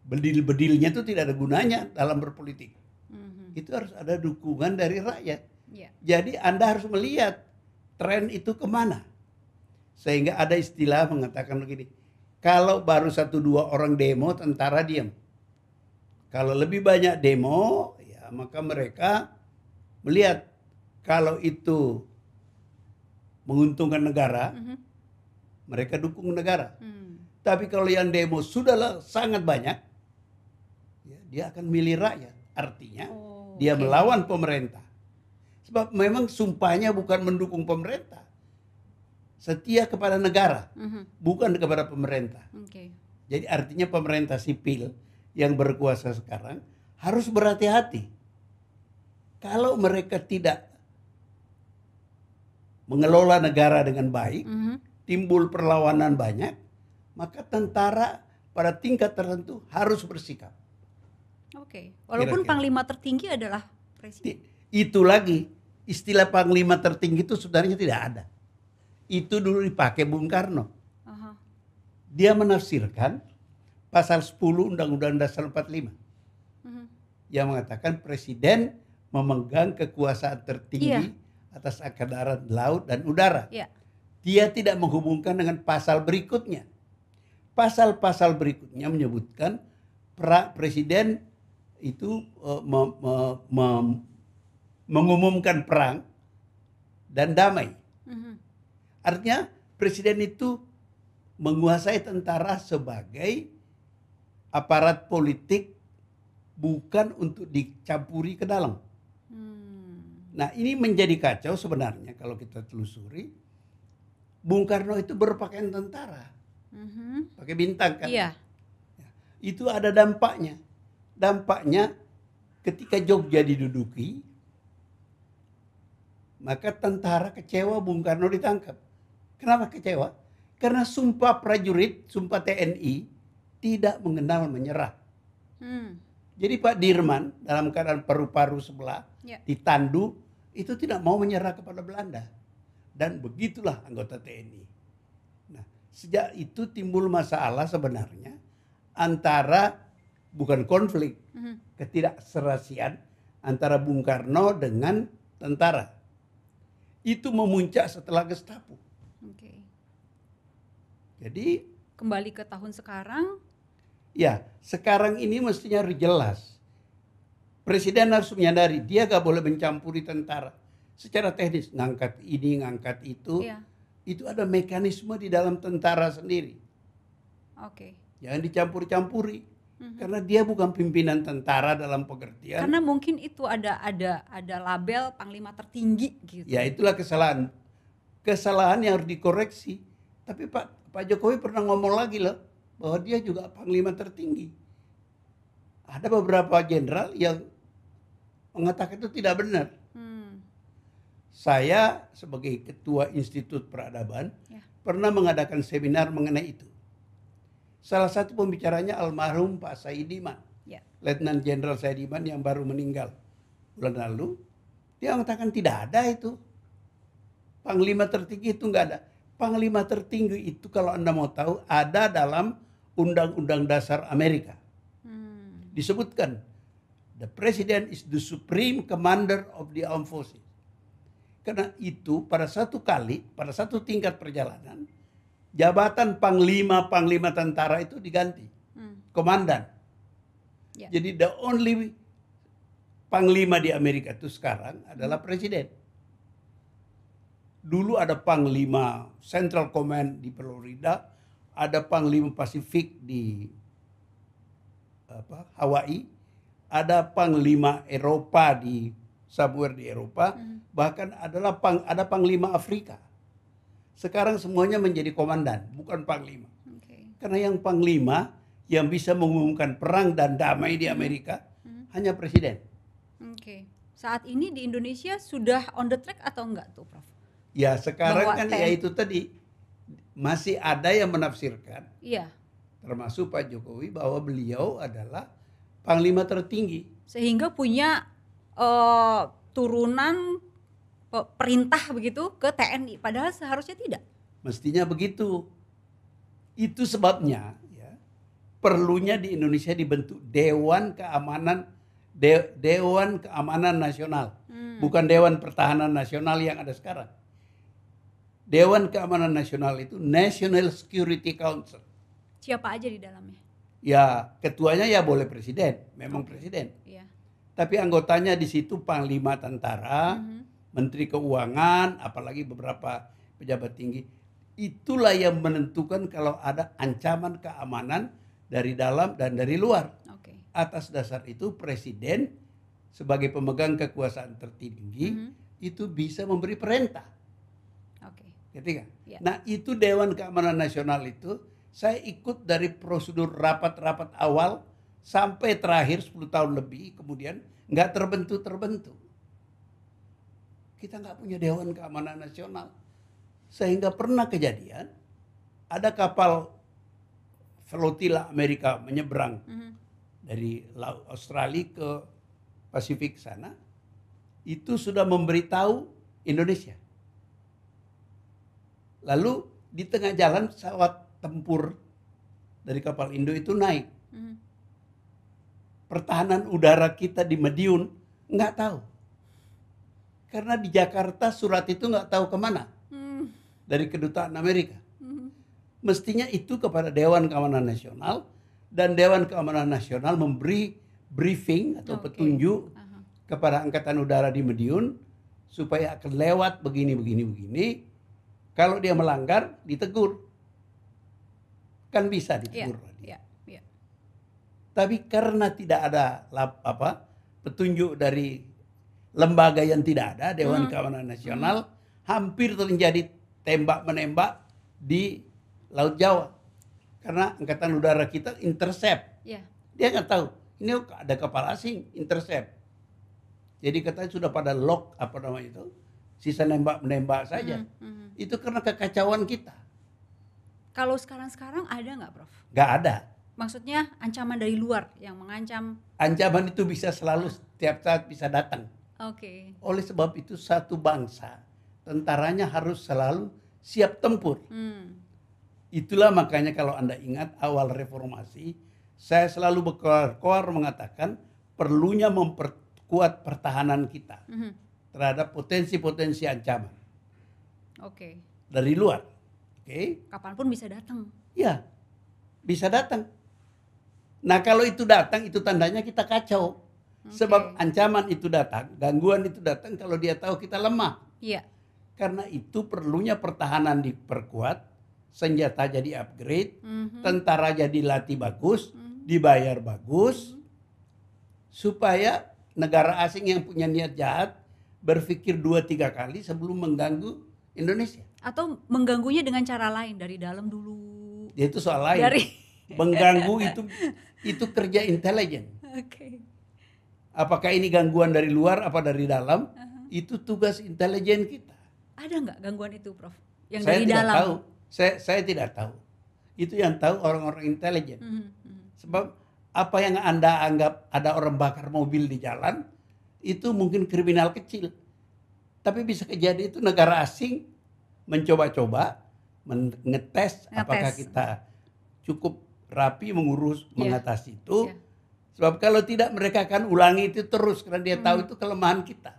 bedil-bedilnya itu tidak ada gunanya dalam berpolitik. Itu harus ada dukungan dari rakyat. Jadi Anda harus melihat tren itu kemana. Sehingga ada istilah mengatakan begini, kalau baru 1-2 orang demo, tentara diam. Kalau lebih banyak demo, ya maka mereka melihat kalau itu menguntungkan negara, mereka dukung negara. Tapi kalau yang demo sudahlah sangat banyak, ya, dia akan milih rakyat. artinya dia melawan pemerintah. Sebab memang sumpahnya bukan mendukung pemerintah. Setia kepada negara, bukan kepada pemerintah. Jadi artinya pemerintah sipil yang berkuasa sekarang harus berhati-hati. Kalau mereka tidak mengelola negara dengan baik, timbul perlawanan banyak, maka tentara pada tingkat tertentu harus bersikap. Walaupun kira-kira panglima tertinggi adalah presiden. Itu lagi, istilah panglima tertinggi itu sebenarnya tidak ada. Itu dulu dipakai Bung Karno. Dia menafsirkan pasal 10 Undang-Undang Dasar 45. Yang mengatakan presiden memegang kekuasaan tertinggi atas angkatan laut dan udara. Dia tidak menghubungkan dengan pasal berikutnya. Pasal-pasal berikutnya menyebutkan presiden itu mengumumkan perang dan damai. Artinya presiden itu menguasai tentara sebagai aparat politik, bukan untuk dicampuri ke dalam. Nah, ini menjadi kacau sebenarnya kalau kita telusuri. Bung Karno itu berpakaian tentara, pakai bintang kan. Itu ada dampaknya. Dampaknya ketika Jogja diduduki, maka tentara kecewa Bung Karno ditangkap. Kenapa kecewa? Karena sumpah prajurit, sumpah TNI tidak mengenal menyerah. Jadi Pak Dirman dalam keadaan paru-paru sebelah ditandu, itu tidak mau menyerah kepada Belanda. Dan begitulah anggota TNI. Nah, sejak itu timbul masalah sebenarnya antara, bukan konflik, ketidakserasian antara Bung Karno dengan tentara. Itu memuncak setelah Gestapo. Jadi kembali ke tahun sekarang. Ya, sekarang ini mestinya jelas. Presiden harus menyadari dia gak boleh mencampuri tentara. Secara teknis, ngangkat ini, ngangkat itu. Itu ada mekanisme di dalam tentara sendiri. Jangan dicampur-campuri. Karena dia bukan pimpinan tentara dalam pengertian. Karena mungkin itu ada label panglima tertinggi gitu. Ya, itulah kesalahan. Kesalahan yang harus dikoreksi. Tapi Pak Jokowi pernah ngomong lagi loh, bahwa dia juga panglima tertinggi. Ada beberapa jenderal yang mengatakan itu tidak benar. Saya sebagai ketua Institut Peradaban pernah mengadakan seminar mengenai itu. Salah satu pembicaranya almarhum Pak Saidiman, Letnan Jenderal Saidiman yang baru meninggal bulan lalu. Dia mengatakan tidak ada itu. Panglima tertinggi itu enggak ada. Panglima tertinggi itu kalau Anda mau tahu ada dalam Undang-Undang Dasar Amerika. Disebutkan, the president is the supreme commander of the armed forces. Karena itu pada satu tingkat perjalanan, jabatan panglima tentara itu diganti. Komandan. Jadi the only panglima di Amerika itu sekarang adalah presiden. Dulu ada panglima Central Command di Florida, ada panglima Pasifik di Hawaii, ada panglima Eropa di somewhere di Eropa, bahkan ada panglima Afrika. Sekarang semuanya menjadi komandan, bukan panglima. Karena yang panglima yang bisa mengumumkan perang dan damai di Amerika hanya presiden. Saat ini di Indonesia sudah on the track atau enggak tuh, Prof? Ya sekarang kan ya itu tadi masih ada yang menafsirkan, termasuk Pak Jokowi, bahwa beliau adalah panglima tertinggi. Sehingga punya turunan perintah begitu ke TNI, padahal seharusnya tidak. Mestinya begitu. Itu sebabnya ya, perlunya di Indonesia dibentuk Dewan Keamanan Nasional, bukan Dewan Pertahanan Nasional yang ada sekarang. Dewan Keamanan Nasional itu National Security Council. Siapa aja di dalamnya? Ya, ketuanya ya boleh presiden, memang presiden. Tapi anggotanya di situ panglima tentara, menteri keuangan, apalagi beberapa pejabat tinggi. Itulah yang menentukan kalau ada ancaman keamanan dari dalam dan dari luar. Atas dasar itu presiden sebagai pemegang kekuasaan tertinggi itu bisa memberi perintah. Ketika. Nah itu Dewan Keamanan Nasional itu saya ikut dari prosedur rapat-rapat awal sampai terakhir 10 tahun lebih, kemudian nggak terbentuk. Kita nggak punya Dewan Keamanan Nasional. Sehingga pernah kejadian, ada kapal flotila Amerika menyeberang dari Laut Australia ke Pasifik sana, itu sudah memberitahu Indonesia. Lalu di tengah jalan pesawat tempur dari kapal Indo itu naik. Pertahanan udara kita di Madiun nggak tahu. Karena di Jakarta surat itu nggak tahu kemana. Dari kedutaan Amerika. Mestinya itu kepada Dewan Keamanan Nasional. Dan Dewan Keamanan Nasional memberi briefing atau petunjuk kepada Angkatan Udara di Madiun. Supaya akan lewat begini. Kalau dia melanggar, ditegur. Kan bisa ditegur. Tapi karena tidak ada petunjuk dari lembaga yang tidak ada, Dewan Keamanan Nasional, hampir terjadi tembak-menembak di Laut Jawa. Karena Angkatan Udara kita intercept. Dia nggak tahu, ini ada kapal asing, intercept. Jadi katanya sudah pada lock, sisa menembak saja. Itu karena kekacauan kita. Kalau sekarang ada nggak, Prof? Nggak ada. Maksudnya ancaman dari luar yang mengancam? Ancaman itu bisa selalu setiap saat bisa datang. Oleh sebab itu satu bangsa, tentaranya harus selalu siap tempur. Itulah makanya kalau Anda ingat awal reformasi, saya selalu berkoar mengatakan perlunya memperkuat pertahanan kita terhadap potensi-potensi ancaman. Dari luar. Kapanpun bisa datang. Ya, bisa datang. Nah kalau itu datang, itu tandanya kita kacau. Sebab ancaman itu datang, gangguan itu datang kalau dia tahu kita lemah. Karena itu perlunya pertahanan diperkuat, senjata jadi upgrade, tentara jadi latih bagus, dibayar bagus, supaya negara asing yang punya niat jahat berpikir 2-3 kali sebelum mengganggu Indonesia. Atau mengganggunya dengan cara lain, dari dalam dulu. Itu soal lain. Mengganggu itu kerja intelijen. Apakah ini gangguan dari luar apa dari dalam? Itu tugas intelijen kita. Ada nggak gangguan itu, Prof? Yang saya dari tidak dalam? Tahu. Saya tidak tahu. Itu yang tahu orang-orang intelijen. Sebab apa yang Anda anggap ada orang bakar mobil di jalan, itu mungkin kriminal kecil. Tapi bisa kejadian itu negara asing mencoba-coba, ngetes apakah kita cukup rapi mengurus, mengatasi itu. Sebab kalau tidak mereka akan ulangi itu terus karena dia tahu itu kelemahan kita.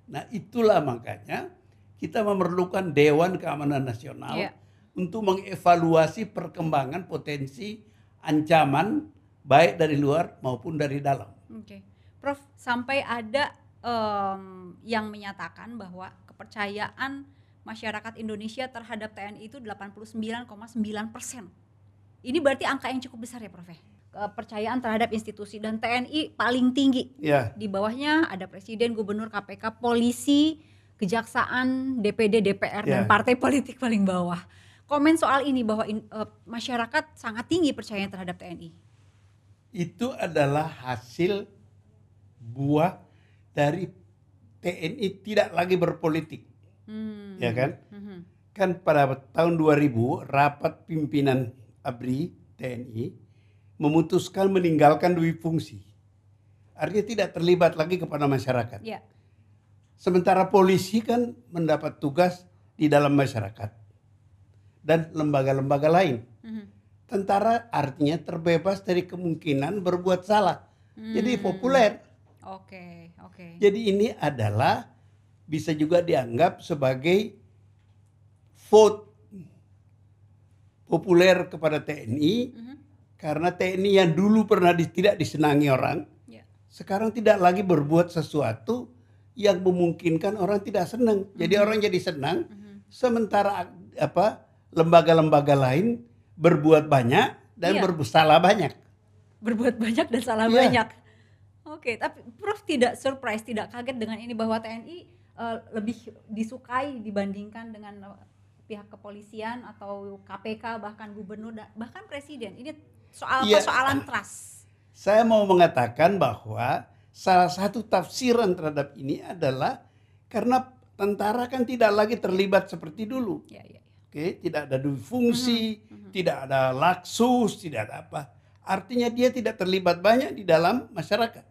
Nah itulah makanya kita memerlukan Dewan Keamanan Nasional untuk mengevaluasi perkembangan potensi ancaman baik dari luar maupun dari dalam. Prof, sampai ada yang menyatakan bahwa kepercayaan masyarakat Indonesia terhadap TNI itu 89,9%. Ini berarti angka yang cukup besar ya, Prof? Kepercayaan terhadap institusi, dan TNI paling tinggi. Di bawahnya ada presiden, gubernur, KPK, polisi, kejaksaan, DPD, DPR, dan partai politik paling bawah. Komen soal ini bahwa masyarakat sangat tinggi percayaan terhadap TNI. Itu adalah hasil buah dari TNI tidak lagi berpolitik. Ya kan? Kan pada tahun 2000 rapat pimpinan ABRI TNI memutuskan meninggalkan dui fungsi. Artinya tidak terlibat lagi kepada masyarakat. Sementara polisi kan mendapat tugas di dalam masyarakat dan lembaga-lembaga lain. Tentara artinya terbebas dari kemungkinan berbuat salah. Jadi populer. Jadi ini adalah bisa juga dianggap sebagai vote populer kepada TNI. Karena TNI yang dulu pernah tidak disenangi orang, sekarang tidak lagi berbuat sesuatu yang memungkinkan orang tidak senang. Jadi orang jadi senang, sementara lembaga-lembaga lain berbuat banyak dan bersalah banyak. Berbuat banyak dan salah banyak. Oke, tapi Prof tidak surprise, tidak kaget dengan ini bahwa TNI lebih disukai dibandingkan dengan pihak kepolisian atau KPK, bahkan gubernur, bahkan presiden. Ini soal persoalan trust. Saya mau mengatakan bahwa salah satu tafsiran terhadap ini adalah karena tentara kan tidak lagi terlibat seperti dulu. Oke, tidak ada fungsi, tidak ada laksus, tidak ada apa. Artinya dia tidak terlibat banyak di dalam masyarakat.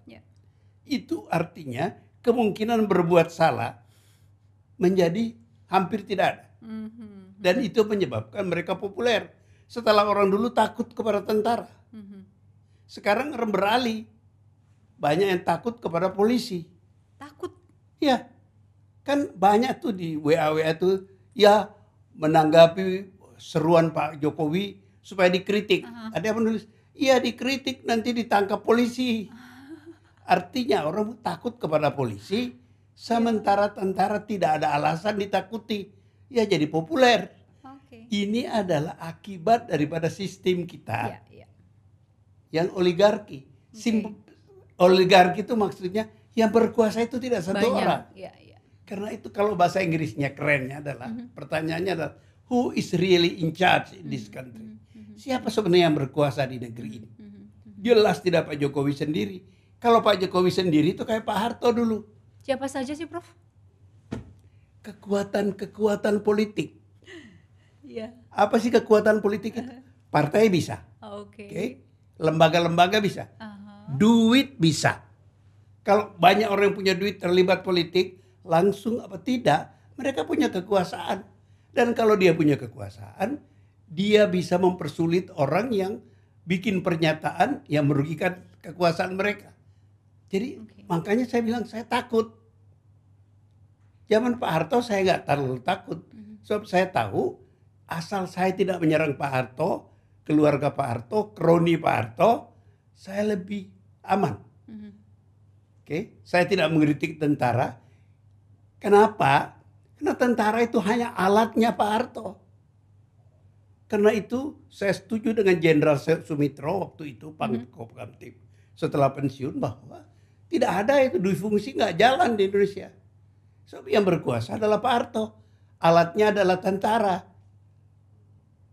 Itu artinya kemungkinan berbuat salah menjadi hampir tidak ada. Dan itu menyebabkan mereka populer. Setelah orang dulu takut kepada tentara. Sekarang orang beralih. Banyak yang takut kepada polisi. Takut? Ya. Kan banyak tuh di WA-WA tuh ya menanggapi seruan Pak Jokowi supaya dikritik. Ada yang menulis, iya dikritik nanti ditangkap polisi. Artinya orang takut kepada polisi, sementara tentara tidak ada alasan ditakuti. Ya jadi populer. Ini adalah akibat daripada sistem kita yang oligarki. Oligarki itu maksudnya yang berkuasa itu tidak satu orang. Karena itu kalau bahasa Inggrisnya kerennya adalah, pertanyaannya adalah, who is really in charge in this country? Siapa sebenarnya yang berkuasa di negeri ini? Jelas tidak Pak Jokowi sendiri. Kalau Pak Jokowi sendiri itu kayak Pak Harto dulu. Siapa saja sih Prof? Kekuatan politik. Apa sih kekuatan politik itu? Partai bisa. Okay. Lembaga-lembaga bisa. Duit bisa. Kalau banyak orang yang punya duit terlibat politik, langsung apa tidak, mereka punya kekuasaan. Dan kalau dia punya kekuasaan, dia bisa mempersulit orang yang bikin pernyataan yang merugikan kekuasaan mereka. Jadi makanya saya bilang saya takut. Zaman Pak Harto saya nggak terlalu takut. Sebab saya tahu asal saya tidak menyerang Pak Harto, keluarga Pak Harto, kroni Pak Harto, saya lebih aman. Saya tidak mengkritik tentara. Kenapa? Karena tentara itu hanya alatnya Pak Harto. Karena itu saya setuju dengan Jenderal Sumitro waktu itu Pangkop Kamtib setelah pensiun bahwa tidak ada itu dui fungsi nggak jalan di Indonesia. So, yang berkuasa adalah Pak Harto, alatnya adalah tentara.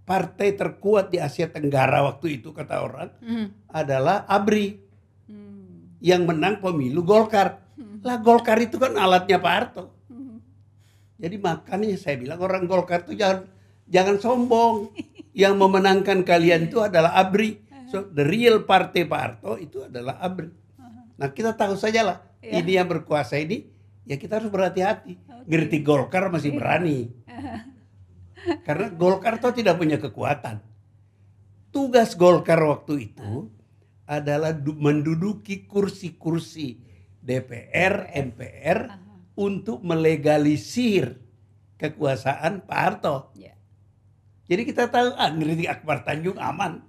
Partai terkuat di Asia Tenggara waktu itu kata orang adalah ABRI yang menang pemilu Golkar. Lah Golkar itu kan alatnya Pak Harto. Jadi makanya saya bilang orang Golkar itu jangan sombong. Yang memenangkan kalian itu adalah ABRI. So the real partai Pak Harto itu adalah ABRI. Nah kita tahu sajalah ini yang berkuasa ini, ya kita harus berhati-hati. Ngerti Golkar masih berani. Karena Golkar itu tidak punya kekuatan. Tugas Golkar waktu itu adalah menduduki kursi-kursi DPR, MPR untuk melegalisir kekuasaan Pak Harto. Jadi kita tahu ngeritik Akbar Tanjung aman.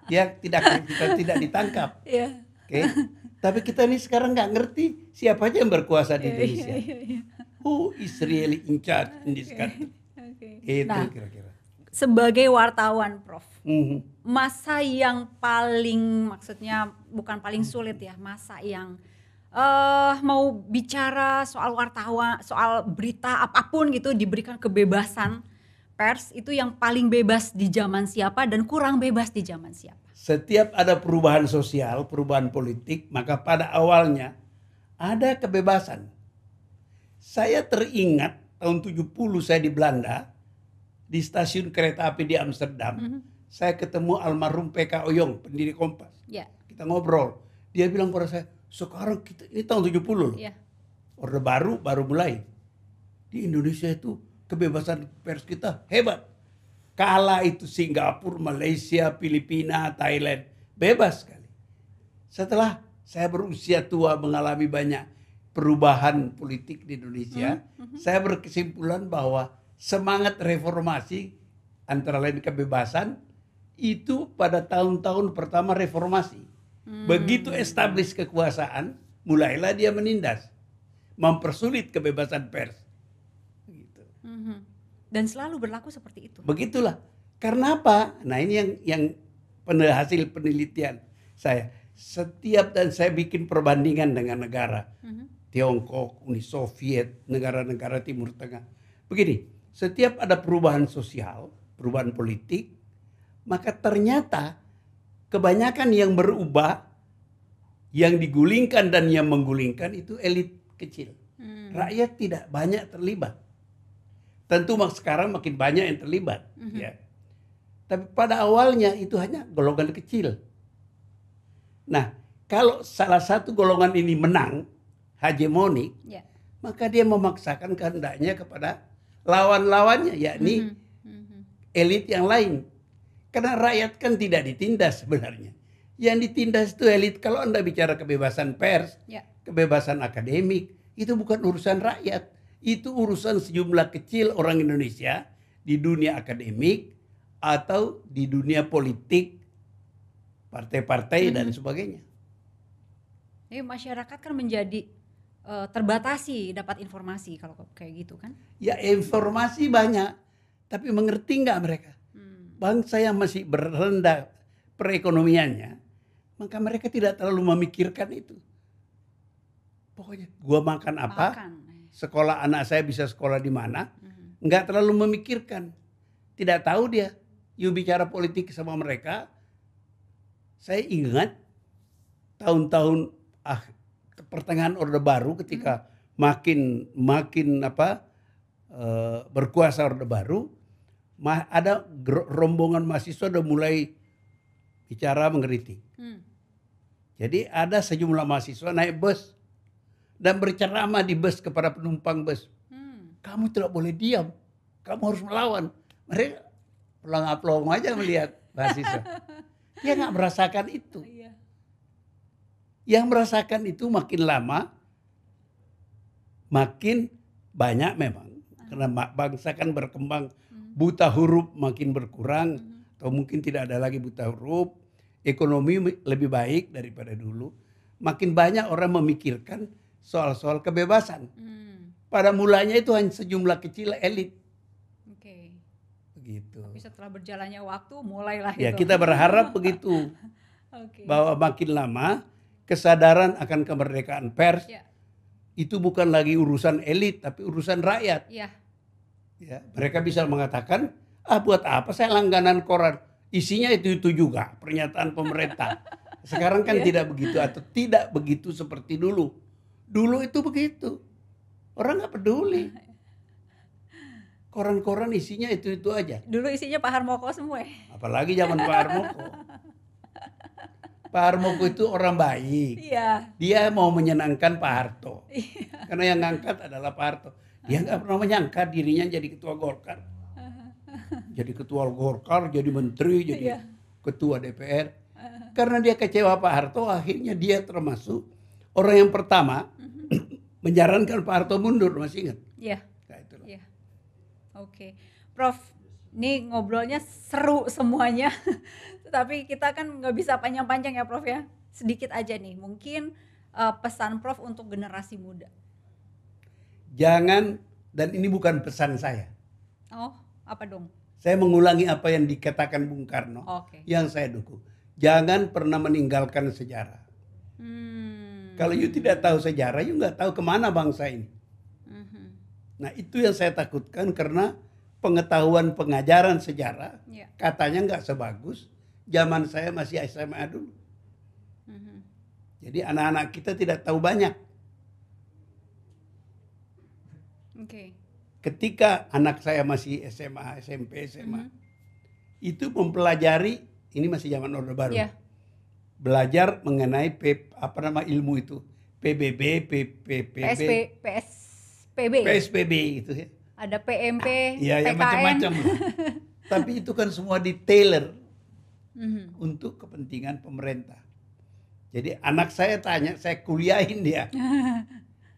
Dia tidak ditangkap. Tapi kita ini sekarang nggak ngerti siapa aja yang berkuasa di Indonesia. Who is really in charge in this country? Itu kira-kira. Sebagai wartawan, Prof, masa yang paling, maksudnya bukan paling sulit ya, masa yang mau bicara soal wartawan, soal berita apapun gitu diberikan kebebasan pers, itu yang paling bebas di zaman siapa dan kurang bebas di zaman siapa? Setiap ada perubahan sosial, perubahan politik, maka pada awalnya ada kebebasan. Saya teringat tahun 70 saya di Belanda, di stasiun kereta api di Amsterdam, saya ketemu almarhum PK Oyong, pendiri Kompas. Kita ngobrol. Dia bilang pada saya, sekarang kita, ini tahun 70 loh. Orde baru mulai. Di Indonesia itu kebebasan pers kita hebat. Kala itu Singapura, Malaysia, Filipina, Thailand, bebas sekali. Setelah saya berusia tua mengalami banyak perubahan politik di Indonesia, saya berkesimpulan bahwa semangat reformasi antara lain kebebasan itu pada tahun-tahun pertama reformasi. Begitu establish kekuasaan, mulailah dia menindas, mempersulit kebebasan pers. Gitu. Dan selalu berlaku seperti itu. Begitulah. Karena apa? Nah ini yang hasil penelitian saya. Setiap, dan saya bikin perbandingan dengan negara Tiongkok, Uni Soviet, negara-negara Timur Tengah. Begini, setiap ada perubahan sosial, perubahan politik, maka ternyata kebanyakan yang berubah, yang digulingkan dan yang menggulingkan itu elit kecil. Rakyat tidak banyak terlibat. Tentu sekarang makin banyak yang terlibat. Ya. Tapi pada awalnya itu hanya golongan kecil. Nah, kalau salah satu golongan ini menang, hegemonik, maka dia memaksakan kehendaknya kepada lawan-lawannya, yakni elit yang lain. Karena rakyat kan tidak ditindas sebenarnya. Yang ditindas itu elit. Kalau Anda bicara kebebasan pers, kebebasan akademik, itu bukan urusan rakyat. Itu urusan sejumlah kecil orang Indonesia di dunia akademik atau di dunia politik, partai-partai dan sebagainya. Jadi masyarakat kan menjadi terbatasi dapat informasi kalau kayak gitu kan? Ya informasi banyak, tapi mengerti nggak mereka? Bangsa yang masih berendah perekonomiannya, maka mereka tidak terlalu memikirkan itu. Pokoknya gua makan apa, sekolah anak saya bisa sekolah di mana, nggak terlalu memikirkan. Tidak tahu dia. You bicara politik sama mereka, saya ingat tahun-tahun pertengahan Orde Baru ketika makin berkuasa Orde Baru, ada rombongan mahasiswa udah mulai bicara mengkritik. Jadi ada sejumlah mahasiswa naik bus dan berceramah di bus kepada penumpang bus. Kamu tidak boleh diam, kamu harus melawan. Mereka pelong-pelong aja melihat mahasiswa. Dia nggak merasakan itu. Yang merasakan itu makin lama, makin banyak memang. Karena bangsa kan berkembang, buta huruf makin berkurang, atau mungkin tidak ada lagi buta huruf, ekonomi lebih baik daripada dulu. Makin banyak orang memikirkan soal-soal kebebasan. Pada mulanya itu hanya sejumlah kecil elit. Begitu. Tapi setelah berjalannya waktu mulailah ya, itu. kita berharap begitu. Bahwa makin lama kesadaran akan kemerdekaan pers itu bukan lagi urusan elit tapi urusan rakyat. Ya, mereka bisa mengatakan, buat apa saya langganan koran? Isinya itu juga pernyataan pemerintah. Sekarang kan tidak begitu, atau tidak begitu seperti dulu. Dulu itu begitu. Orang nggak peduli. Koran-koran isinya itu aja. Dulu isinya Pak Harmoko semua. Apalagi zaman Pak Harmoko. Pak Harmoko itu orang baik. Dia mau menyenangkan Pak Harto. Karena yang ngangkat adalah Pak Harto. Dia nggak pernah menyangka dirinya jadi ketua Golkar. Jadi ketua Golkar, jadi menteri, jadi ketua DPR. Karena dia kecewa Pak Harto, akhirnya dia termasuk orang yang pertama menyarankan Pak Harto mundur. Masih ingat? Iya. Oke, Prof, ini ngobrolnya seru semuanya, tapi kita kan nggak bisa panjang-panjang ya Prof ya, sedikit aja nih, mungkin pesan Prof untuk generasi muda. Jangan, dan ini bukan pesan saya. Oh, apa dong? Saya mengulangi apa yang dikatakan Bung Karno, yang saya dukung. Jangan pernah meninggalkan sejarah. Kalau you tidak tahu sejarah, you nggak tahu kemana bangsa ini. Nah itu yang saya takutkan, karena pengetahuan pengajaran sejarah katanya nggak sebagus zaman saya masih SMA dulu. Jadi anak-anak kita tidak tahu banyak. Ketika anak saya masih SMA, SMP, SMA, itu mempelajari, ini masih zaman Orde Baru, belajar mengenai ilmu itu, PBB, PSBB itu ya. Ada PMP, ya, PKM. Macam-macam. Tapi itu kan semua di-tailor untuk kepentingan pemerintah. Jadi anak saya tanya, saya kuliahin dia.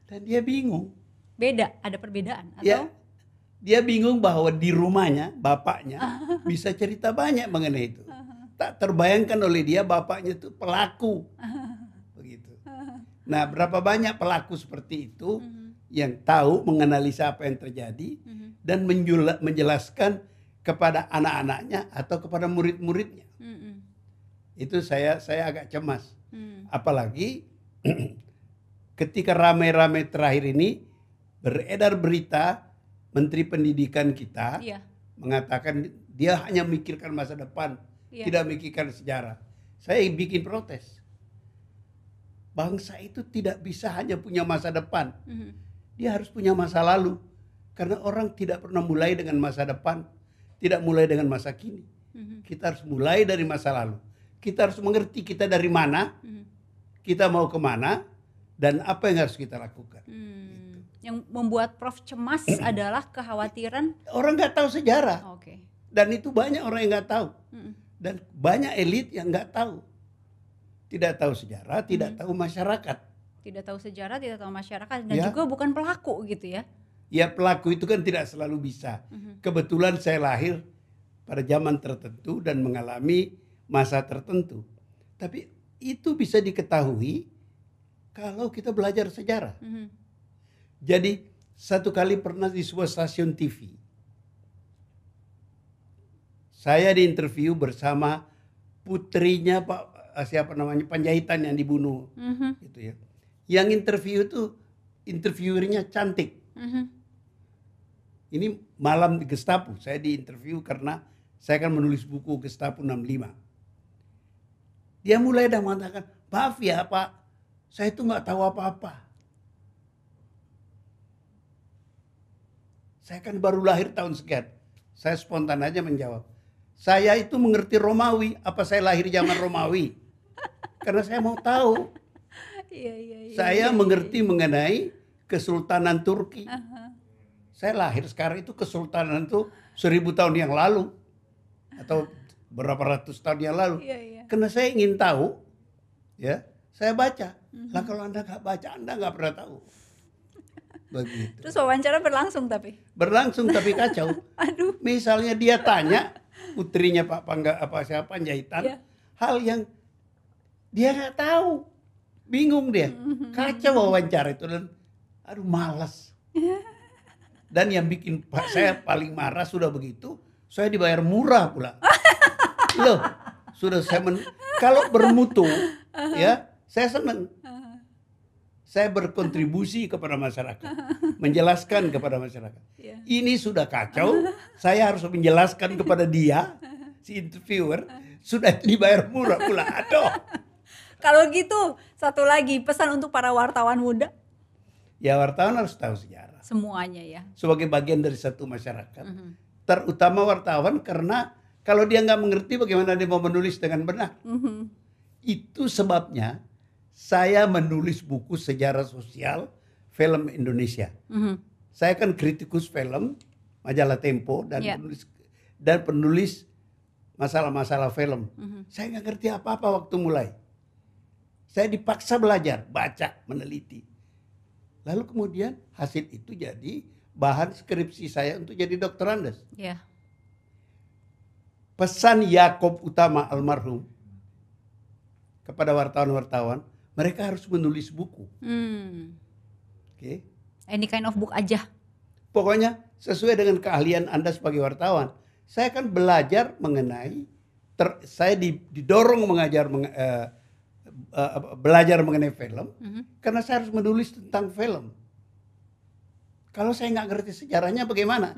Dan dia bingung. Beda, ada perbedaan atau? Ya, dia bingung bahwa di rumahnya, bapaknya bisa cerita banyak mengenai itu. Tak terbayangkan oleh dia bapaknya itu pelaku. Begitu. Nah, berapa banyak pelaku seperti itu yang tahu menganalisa apa yang terjadi dan menjelaskan kepada anak-anaknya atau kepada murid-muridnya. Itu saya agak cemas. Apalagi ketika rame-rame terakhir ini beredar berita Menteri Pendidikan kita mengatakan dia hanya memikirkan masa depan, tidak memikirkan sejarah. Saya bikin protes. Bangsa itu tidak bisa hanya punya masa depan. Dia harus punya masa lalu. Karena orang tidak pernah mulai dengan masa depan, tidak mulai dengan masa kini. Kita harus mulai dari masa lalu. Kita harus mengerti kita dari mana, kita mau kemana, dan apa yang harus kita lakukan. Gitu. Yang membuat Prof cemas adalah kekhawatiran orang nggak tahu sejarah. Dan itu banyak orang yang nggak tahu. Dan banyak elit yang nggak tahu. Tidak tahu sejarah, tidak tahu masyarakat. Tidak tahu sejarah, tidak tahu masyarakat, dan juga bukan pelaku gitu ya. Ya, pelaku itu kan tidak selalu bisa. Kebetulan saya lahir pada zaman tertentu dan mengalami masa tertentu. Tapi itu bisa diketahui kalau kita belajar sejarah. Jadi satu kali pernah di sebuah stasiun TV, saya diinterview bersama putrinya Panjaitan yang dibunuh, gitu ya. Yang interview itu interviewernya cantik. Ini malam di Gestapo, saya diinterview karena saya akan menulis buku Gestapo 65. Dia mulai dah mengatakan, maaf ya Pak, saya itu nggak tahu apa-apa. Saya kan baru lahir tahun sekian. Saya spontan aja menjawab, saya itu mengerti Romawi, apa saya lahir zaman Romawi? Karena saya mau tahu. Saya mengerti mengenai Kesultanan Turki. Saya lahir sekarang itu Kesultanan itu 1000 tahun yang lalu. Atau berapa ratus tahun yang lalu. Karena saya ingin tahu, ya, saya baca. Lah kalau Anda nggak baca, Anda nggak pernah tahu. Begitu. Terus wawancara berlangsung tapi? Berlangsung tapi kacau. Aduh. Misalnya dia tanya putrinya Panjaitan, hal yang dia nggak tahu, bingung dia, kacau wawancara itu, dan aduh malas. Dan yang bikin saya paling marah sudah begitu, saya dibayar murah pula. Loh, sudah kalau bermutu, ya saya senang. Saya berkontribusi kepada masyarakat, menjelaskan kepada masyarakat. Ini sudah kacau, saya harus menjelaskan kepada dia, si interviewer, sudah dibayar murah pula. Aduh. Kalau gitu, satu lagi pesan untuk para wartawan muda. Ya, wartawan harus tahu sejarah. Semuanya ya. Sebagai bagian dari satu masyarakat. Terutama wartawan, karena kalau dia nggak mengerti bagaimana dia mau menulis dengan benar. Itu sebabnya saya menulis buku sejarah sosial film Indonesia. Saya kan kritikus film, majalah Tempo, dan penulis masalah-masalah film. Saya nggak ngerti apa-apa waktu mulai. Saya dipaksa belajar, baca, meneliti. Lalu kemudian hasil itu jadi bahan skripsi saya untuk jadi doktorandes. Pesan Yakob Utama almarhum kepada wartawan-wartawan, mereka harus menulis buku. Oke. Any kind of book aja. Pokoknya sesuai dengan keahlian Anda sebagai wartawan. Saya kan belajar mengenai, saya didorong belajar mengenai film, karena saya harus menulis tentang film. Kalau saya nggak ngerti sejarahnya bagaimana?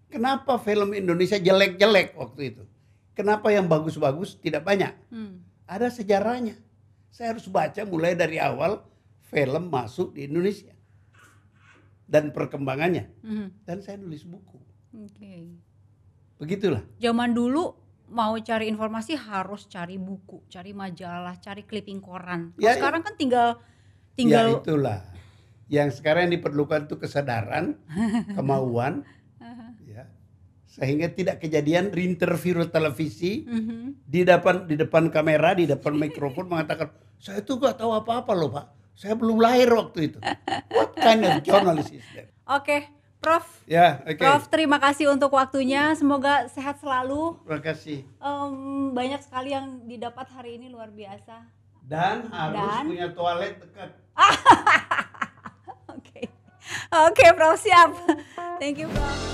Kenapa film Indonesia jelek-jelek waktu itu? Kenapa yang bagus-bagus tidak banyak? Ada sejarahnya. Saya harus baca mulai dari awal film masuk di Indonesia dan perkembangannya. Dan saya nulis buku. Begitulah. Zaman dulu mau cari informasi harus cari buku, cari majalah, cari clipping koran. Sekarang kan tinggal. Ya itulah. Yang sekarang yang diperlukan itu kesadaran, kemauan, ya, sehingga tidak kejadian interview televisi di depan kamera, di depan mikrofon mengatakan, saya tuh gak tahu apa-apa loh Pak, saya belum lahir waktu itu. What kind of journalist is that? Oke, Prof. Prof, terima kasih untuk waktunya. Semoga sehat selalu. Terima kasih. Banyak sekali yang didapat hari ini, luar biasa. Dan harus punya toilet dekat. Oke, Prof, siap. Thank you, Prof.